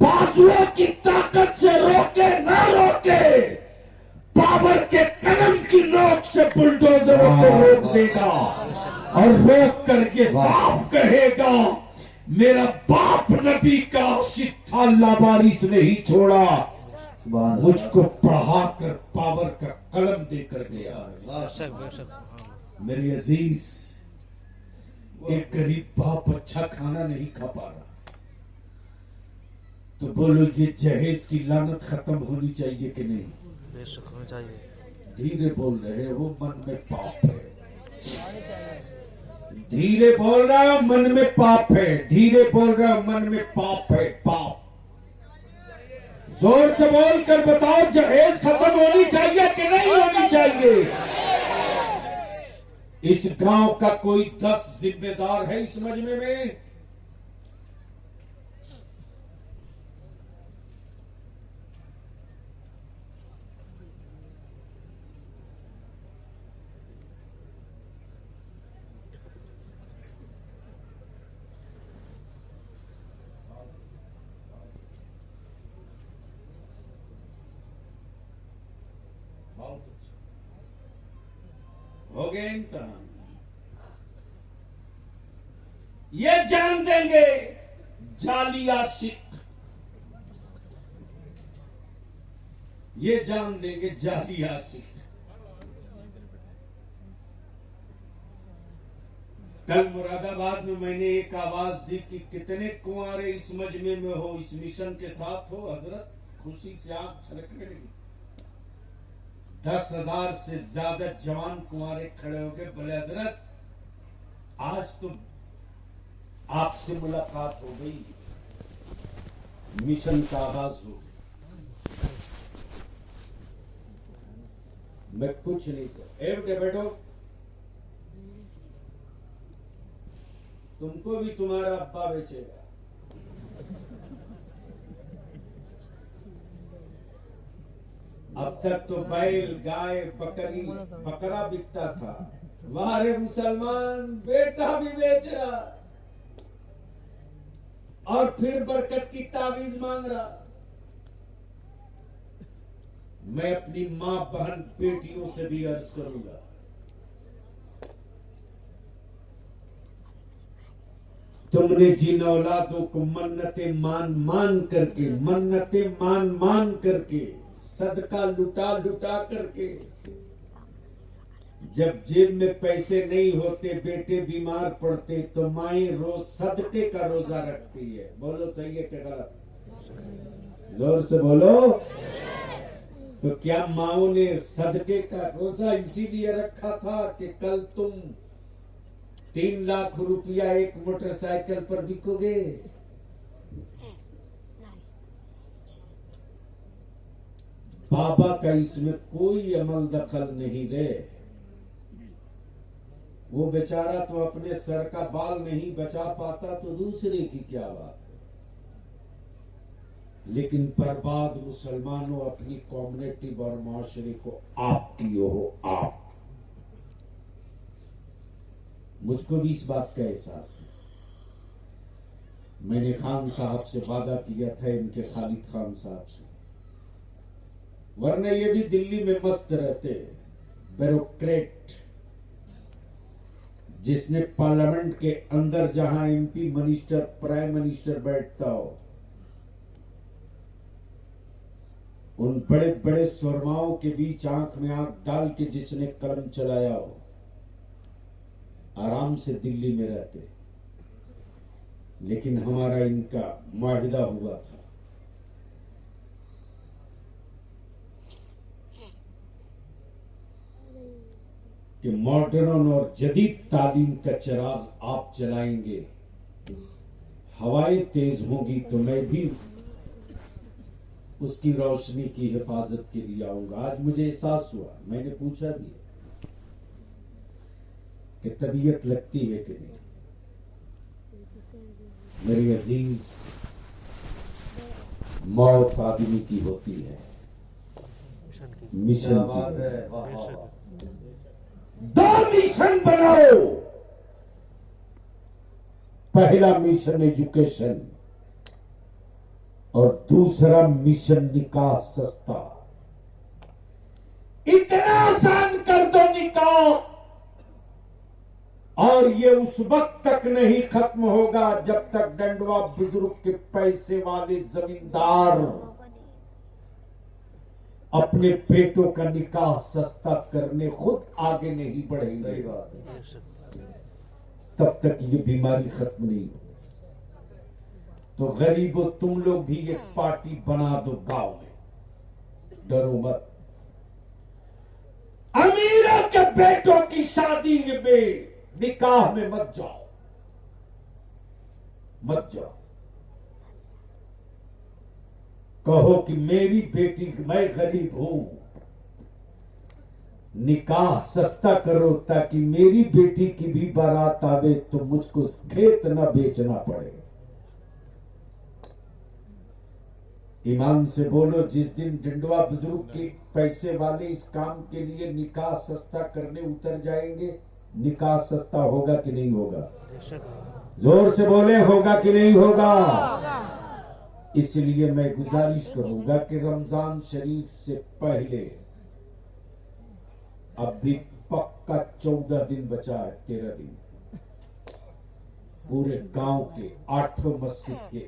बाजुओं की ताकत से रोके ना रोके, पावर के कलम की नोक से बुलडोजरों को रोक देगा, और रोक करके साफ कहेगा, मेरा बाप नबी का आशिक था, लावारिस नहीं छोड़ा, मुझको पढ़ाकर पावर का कलम देकर गया। मेरे अजीज, एक गरीब बाप अच्छा खाना नहीं खा पा रहा, तो बोलो ये जहेज की लानत खत्म होनी चाहिए कि नहीं? बेशक होनी चाहिए। धीरे बोल रहे हो, मन में पाप है। धीरे बोल रहा हो, मन में पाप है। धीरे बोल रहा हो, मन में पाप है, पाप। जोर से बोल कर बताओ, जहेज खत्म होनी चाहिए कि नहीं होनी चाहिए? इस गांव का कोई 10 जिम्मेदार है इस मजमे में? हो गए इम्तिहान। ये जान देंगे जाली आशिक, ये जान देंगे जाली आशिक। कल मुरादाबाद में मैंने एक आवाज दी कि कितने कुंवारे इस मजमे में हो, इस मिशन के साथ हो। हजरत खुशी से आंख छलकने लगी। 10,000 से ज्यादा जवान कुंवारे खड़े हो गए। बोले हजरत, आज तो आपसे मुलाकात हो गई, मिशन का आगाज हो गया। मैं कुछ नहीं कर। बेटे बैठो, तुमको भी तुम्हारा अब्बा बेचेगा। अब तक तो बैल, गाय, बकरी, बकरा बिकता था। वारे मुसलमान, बेटा भी बेच रहा, और फिर बरकत की तावीज मांग रहा। मैं अपनी मां, बहन, बेटियों से भी अर्ज करूंगा, तुमने जिन औलादों को मन्नतें मान मान करके, सदका लुटा लुटा करके, जब जेब में पैसे नहीं होते, बेटे बीमार पड़ते, तो माएं रोज सदके का रोजा रखती है। बोलो सही है क्या गलत? जोर से बोलो। तो क्या माओ ने सदके का रोजा इसीलिए रखा था कि कल तुम 3 लाख रुपया एक मोटरसाइकिल पर बिकोगे? बाबा का इसमें कोई अमल दखल नहीं रे। वो बेचारा तो अपने सर का बाल नहीं बचा पाता तो दूसरे की क्या बात है। लेकिन बर्बाद मुसलमानों अपनी कम्युनिटी और माशरे को आप किए हो आप। मुझको भी इस बात का एहसास है। मैंने खान साहब से वादा किया था, इनके खालिद खान साहब से, वरना ये भी दिल्ली में मस्त रहते ब्यूरोक्रेट, जिसने पार्लियामेंट के अंदर जहां एमपी मिनिस्टर प्राइम मिनिस्टर बैठता हो, उन बड़े बड़े सुरमाओं के बीच आंख में आंख डाल के जिसने कलम चलाया हो, आराम से दिल्ली में रहते। लेकिन हमारा इनका माहिदा हुआ था, कि मॉडर्न और जदीद तालीम का चिराग आप जलाएंगे, हवाएं तेज होंगी तो मैं भी उसकी रोशनी की हिफाजत के लिए आऊंगा। आज मुझे एहसास हुआ, मैंने पूछा भी कि तबीयत लगती है कि नहीं। मेरे अजीज, मौत आदमी की होती है, मिशन की है। दो मिशन बनाओ। पहला मिशन एजुकेशन और दूसरा मिशन निकाह सस्ता। इतना आसान कर दो निकाह, और ये उस वक्त तक नहीं खत्म होगा जब तक डंडवा बुजुर्ग के पैसे वाले जमींदार अपने बेटों का निकाह सस्ता करने खुद आगे नहीं बढ़ेंगे। तब तक ये बीमारी खत्म नहीं होगी। तो गरीबों, तुम लोग भी एक पार्टी बना दो गांव में, डरो मत। अमीरों के बेटों की शादी में निकाह में मत जाओ, मत जाओ। कहो कि मेरी बेटी, मैं गरीब हूं, निकाह सस्ता करो ताकि मेरी बेटी की भी बारात आवे तो मुझको खेत न बेचना पड़े। ईमान से बोलो, जिस दिन डंडवा बुजुर्ग के पैसे वाले इस काम के लिए निकाह सस्ता करने उतर जाएंगे, निकाह सस्ता होगा कि नहीं होगा? जोर से बोले, होगा कि नहीं होगा? इसलिए मैं गुजारिश करूंगा कि रमजान शरीफ से पहले, अब भी पक्का 14 दिन बचा है, 13 दिन, पूरे गांव के 8 मस्जिद के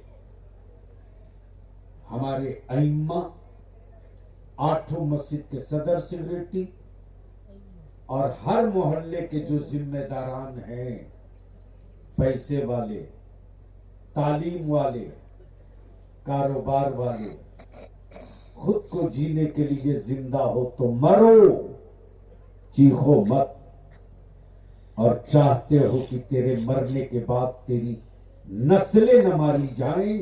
हमारे अइम्मा, 8 मस्जिद के सदर सेक्रेटरी और हर मोहल्ले के जो जिम्मेदारान हैं, पैसे वाले, तालीम वाले, कारोबार वाले, खुद को जीने के लिए जिंदा हो तो मरो, चीखो मत। और चाहते हो कि तेरे मरने के बाद तेरी नस्लें न मारी जाएं,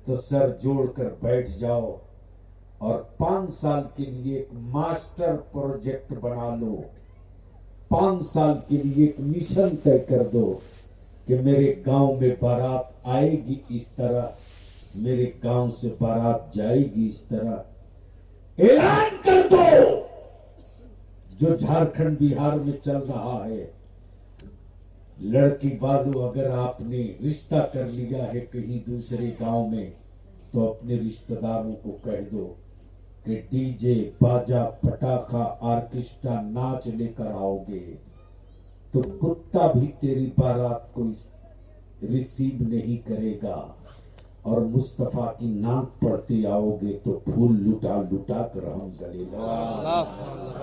तो सर जोड़कर बैठ जाओ और 5 साल के लिए एक मास्टर प्रोजेक्ट बना लो। 5 साल के लिए एक मिशन तय कर दो कि मेरे गांव में बारात आएगी इस तरह, मेरे गांव से बारात जाएगी इस तरह। ऐलान कर दो, जो झारखंड बिहार में चल रहा है। लड़की वालों, अगर आपने रिश्ता कर लिया है कहीं दूसरे गांव में, तो अपने रिश्तेदारों को कह दो कि डीजे, बाजा, पटाखा, ऑर्केस्ट्रा, नाच लेकर आओगे तो कुत्ता भी तेरी बारात को रिसीव नहीं करेगा। और मुस्तफा की नाक पढ़ते आओगे तो फूल लुटा लुटा कर हम गले लगाएंगे।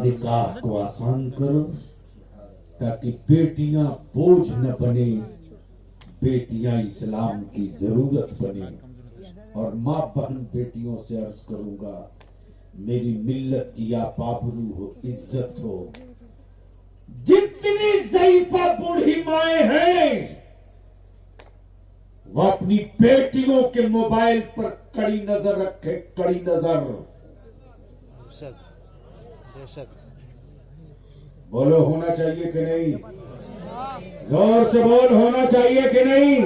निकाह को आसान करो ताकि बेटियां बोझ न बने, बेटियां इस्लाम की जरूरत बने। और माँ बहन बेटियों से अर्ज करूंगा, मेरी मिल्लत की आप आबरू हो, इज्जत हो। जितनी ज़ईफ़ा बूढ़ी माए हैं, वो अपनी बेटियों के मोबाइल पर कड़ी नजर रखे, कड़ी नजर। बोलो होना चाहिए कि नहीं? जोर से बोल, होना चाहिए कि नहीं?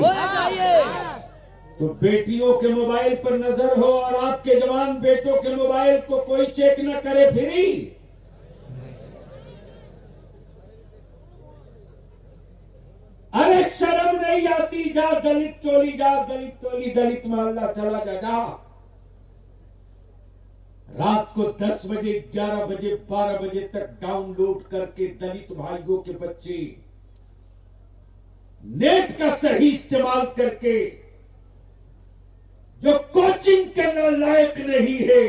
तो बेटियों के मोबाइल पर नजर हो और आपके जवान बेटों के मोबाइल को कोई चेक न करे फ्री। अरे शर्म नहीं आती? जा दलित टोली, जा दलित टोली, दलित मोहल्ला चला जा। रात को 10 बजे, 11 बजे, 12 बजे तक डाउनलोड करके दलित भाइयों के बच्चे नेट का सही इस्तेमाल करके, जो कोचिंग के लायक नहीं है,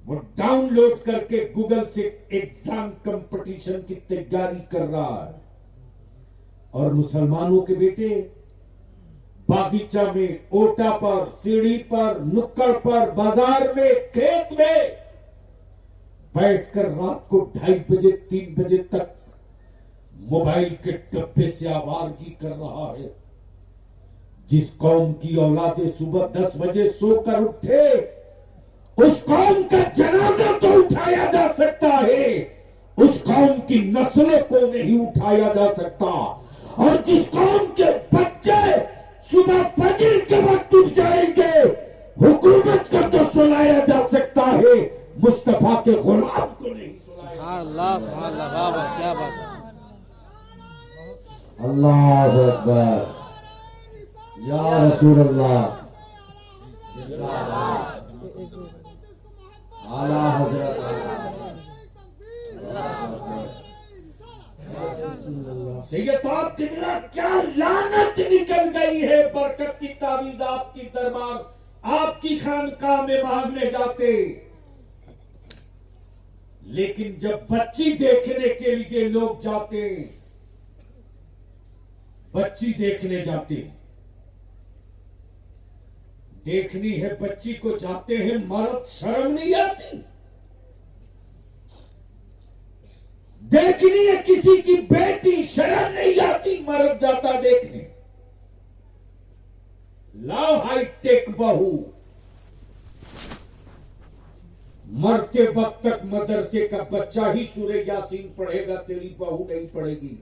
वो डाउनलोड करके गूगल से एग्जाम कंपटीशन की तैयारी कर रहा है। और मुसलमानों के बेटे बागीचा में, ओटा पर, सीढ़ी पर, नुक्कड़ पर, बाजार में, खेत में बैठकर रात को 2:30 बजे, 3 बजे तक मोबाइल के डब्बे से आवारगी कर रहा है। जिस कौम की औलादे सुबह 10 बजे सोकर उठे, उस कौम का जनाजा तो उठाया जा सकता है, उस कौम की नस्लों को नहीं उठाया जा सकता। और जिस कौम के बच्चे सुबह फजर के वक्त उठ जाएंगे, हुकूमत को तो सुनाया जा सकता है, मुस्तफा के गुलाम को नहीं सुनाया। अल्लाह सुभान अल्लाह, बाबा क्या बात है। अल्लाह अकबर, या रसूल अल्लाह, आला हजरत सैयद साहब की मेरा क्या लानत निकल गई है। बरकत की तावीज आपकी दरबार, आपकी खानकाह में मांगने जाते, लेकिन जब बच्ची देखने के लिए लोग जाते, बच्ची देखने जाते, देखनी है बच्ची को जाते हैं, मर्द शर्म नहीं आती? देखनी है किसी की बेटी, शर्म नहीं आती? मर्द जाता देखने। लाओ हाईटेक बहू, मरते वक्त तक मदरसे का बच्चा ही सूरे यासीन पढ़ेगा, तेरी बहू नहीं पढ़ेगी।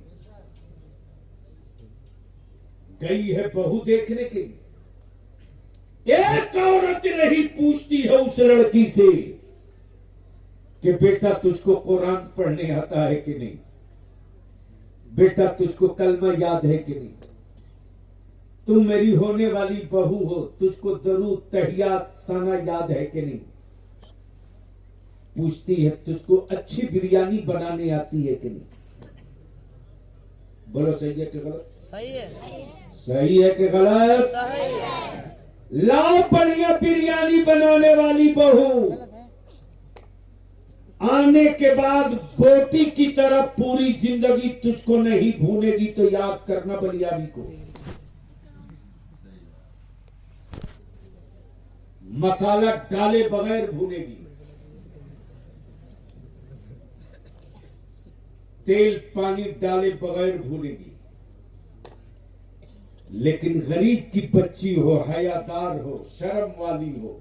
गई है बहू देखने के लिए, एक औरत नहीं पूछती है उस लड़की से कि बेटा तुझको कुरान पढ़ने आता है कि नहीं, बेटा तुझको कलमा याद है कि नहीं, तुम मेरी होने वाली बहू हो, तुझको दरूद तहियात सना याद है कि नहीं। पूछती है तुझको अच्छी बिरयानी बनाने आती है कि नहीं। बोलो सही है कि गलत? सही है। सही है कि गलत? लाओ बढ़िया बिरयानी बनाने वाली बहू, आने के बाद बोटी की तरह पूरी जिंदगी तुझको नहीं भूनेगी, तो याद करना बलियाबी को। मसाला डाले बगैर भूनेगी, तेल पानी डाले बगैर भूनेगी। लेकिन गरीब की बच्ची हो, हयादार हो, शर्म वाली हो,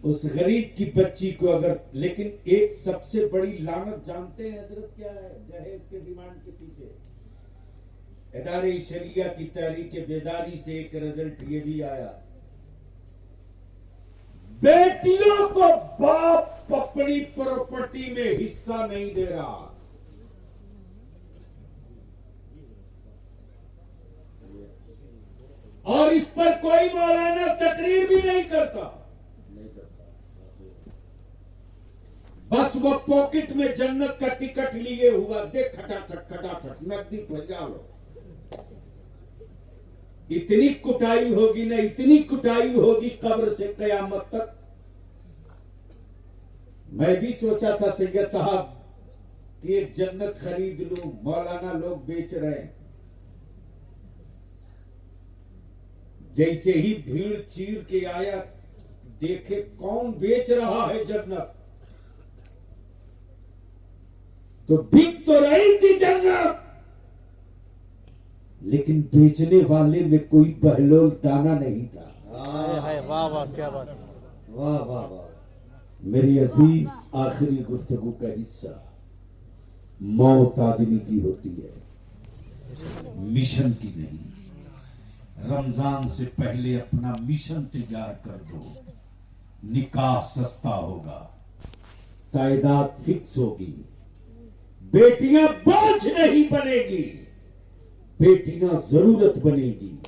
उस गरीब की बच्ची को अगर, लेकिन एक सबसे बड़ी लानत जानते हैं हजरत क्या है? जहेज के डिमांड के पीछे इदारे शरिया की तहरीक बेदारी से एक रिजल्ट ये भी आया, बेटियों को बाप अपनी प्रॉपर्टी में हिस्सा नहीं दे रहा। और इस पर कोई मौलाना तकरीर भी नहीं करता, बस वो पॉकेट में जन्नत का टिकट लिए हुआ, देख खटाखट खटाखट नकदी भजा लो। इतनी कुटाई होगी ना, इतनी कुटाई होगी कब्र से कयामत तक। मैं भी सोचा था सैयद साहब कि एक जन्नत खरीद लूं, मौलाना लोग बेच रहे हैं। जैसे ही भीड़ चीर के आया, देखे कौन बेच रहा है जन्नत, तो बिक तो रही थी जन्नत, लेकिन बेचने वाले में कोई बहलोल दाना नहीं था। वाह वाह क्या बात है। वाह वाह वाह। मेरी अजीज आखिरी गुफ्तगू का हिस्सा, मौत आदमी की होती है, मिशन की नहीं। रमजान से पहले अपना मिशन तैयार कर दो, निकाह सस्ता होगा, ताइदाद फिक्स होगी, बेटियां बोझ नहीं बनेगी, बेटियां जरूरत बनेगी।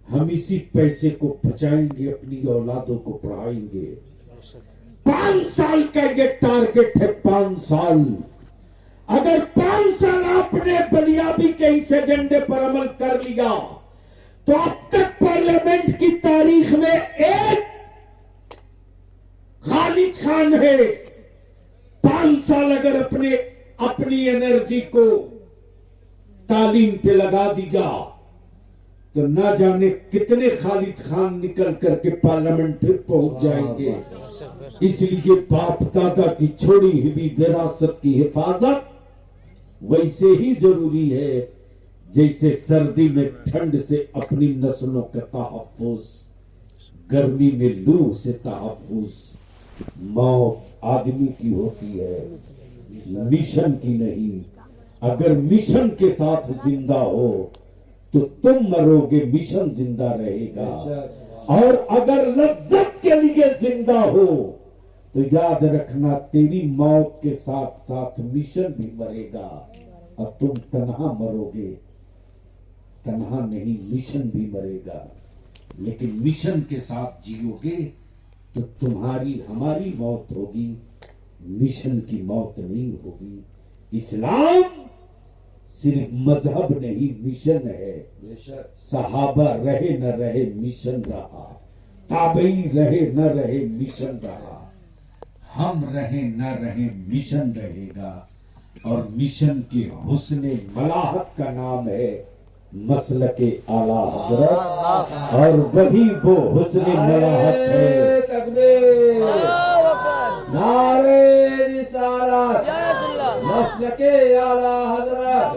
हम इसी पैसे को बचाएंगे, अपनी औलादों को पढ़ाएंगे। 5 साल का ये टारगेट है, 5 साल। अगर 5 साल आपने बलियाबी के इस एजेंडे पर अमल कर लिया तो अब तक पार्लियामेंट की तारीख में एक खालिद खान है। 5 साल अगर अपनी एनर्जी को तालीम पे लगा दिया तो ना जाने कितने खालिद खान निकल करके पार्लियामेंट फिर पहुंच जाएंगे। इसलिए बाप दादा की छोड़ी हुई विरासत की हिफाजत वैसे ही जरूरी है जैसे सर्दी में ठंड से अपनी नस्लों का तहफ्फुज, गर्मी में लू से तहफ्फुज। मौत आदमी की होती है, मिशन की नहीं। अगर मिशन के साथ जिंदा हो तो तुम मरोगे, मिशन जिंदा रहेगा। और अगर लज्जत के लिए जिंदा हो तो याद रखना तेरी मौत के साथ साथ मिशन भी मरेगा और तुम तन्हा मरोगे। तन्हा नहीं, मिशन भी मरेगा। लेकिन मिशन के साथ जियोगे तो तुम्हारी हमारी मौत होगी, मिशन की मौत नहीं होगी। इस्लाम सिर्फ मजहब नहीं, मिशन है। सहाबा रहे न रहे, मिशन रहा। ताबई रहे न रहे, मिशन रहा। हम रहे न रहे, मिशन रहेगा। और मिशन के हुस्ने मलाहत का नाम है मसलके आला हजरत, और वही वो हुस्ने मलाहत है। तकबीर, नारे रिसालत, मसलके आला हजरत,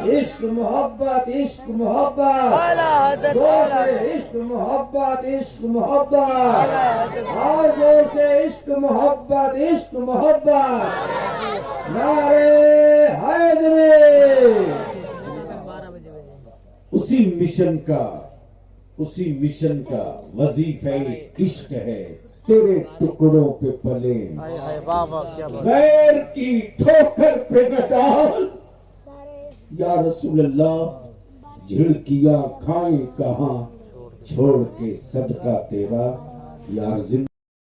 इश्क मोहब्बत, इश्क मोहब्बत, जोर से इश्क मोहब्बत, इश्क मोहब्बत, और जोर से इश्क मोहब्बत, इश्क मोहब्बत। नारे हैदरी। उसी मिशन का वजीफा इश्क है। तेरे टुकड़ों पे पले, गैर की ठोकर पे न डाल। या रसूल अल्लाह, झिड़कियां खाएं कहां, छोड़ के सदका तेरा यार।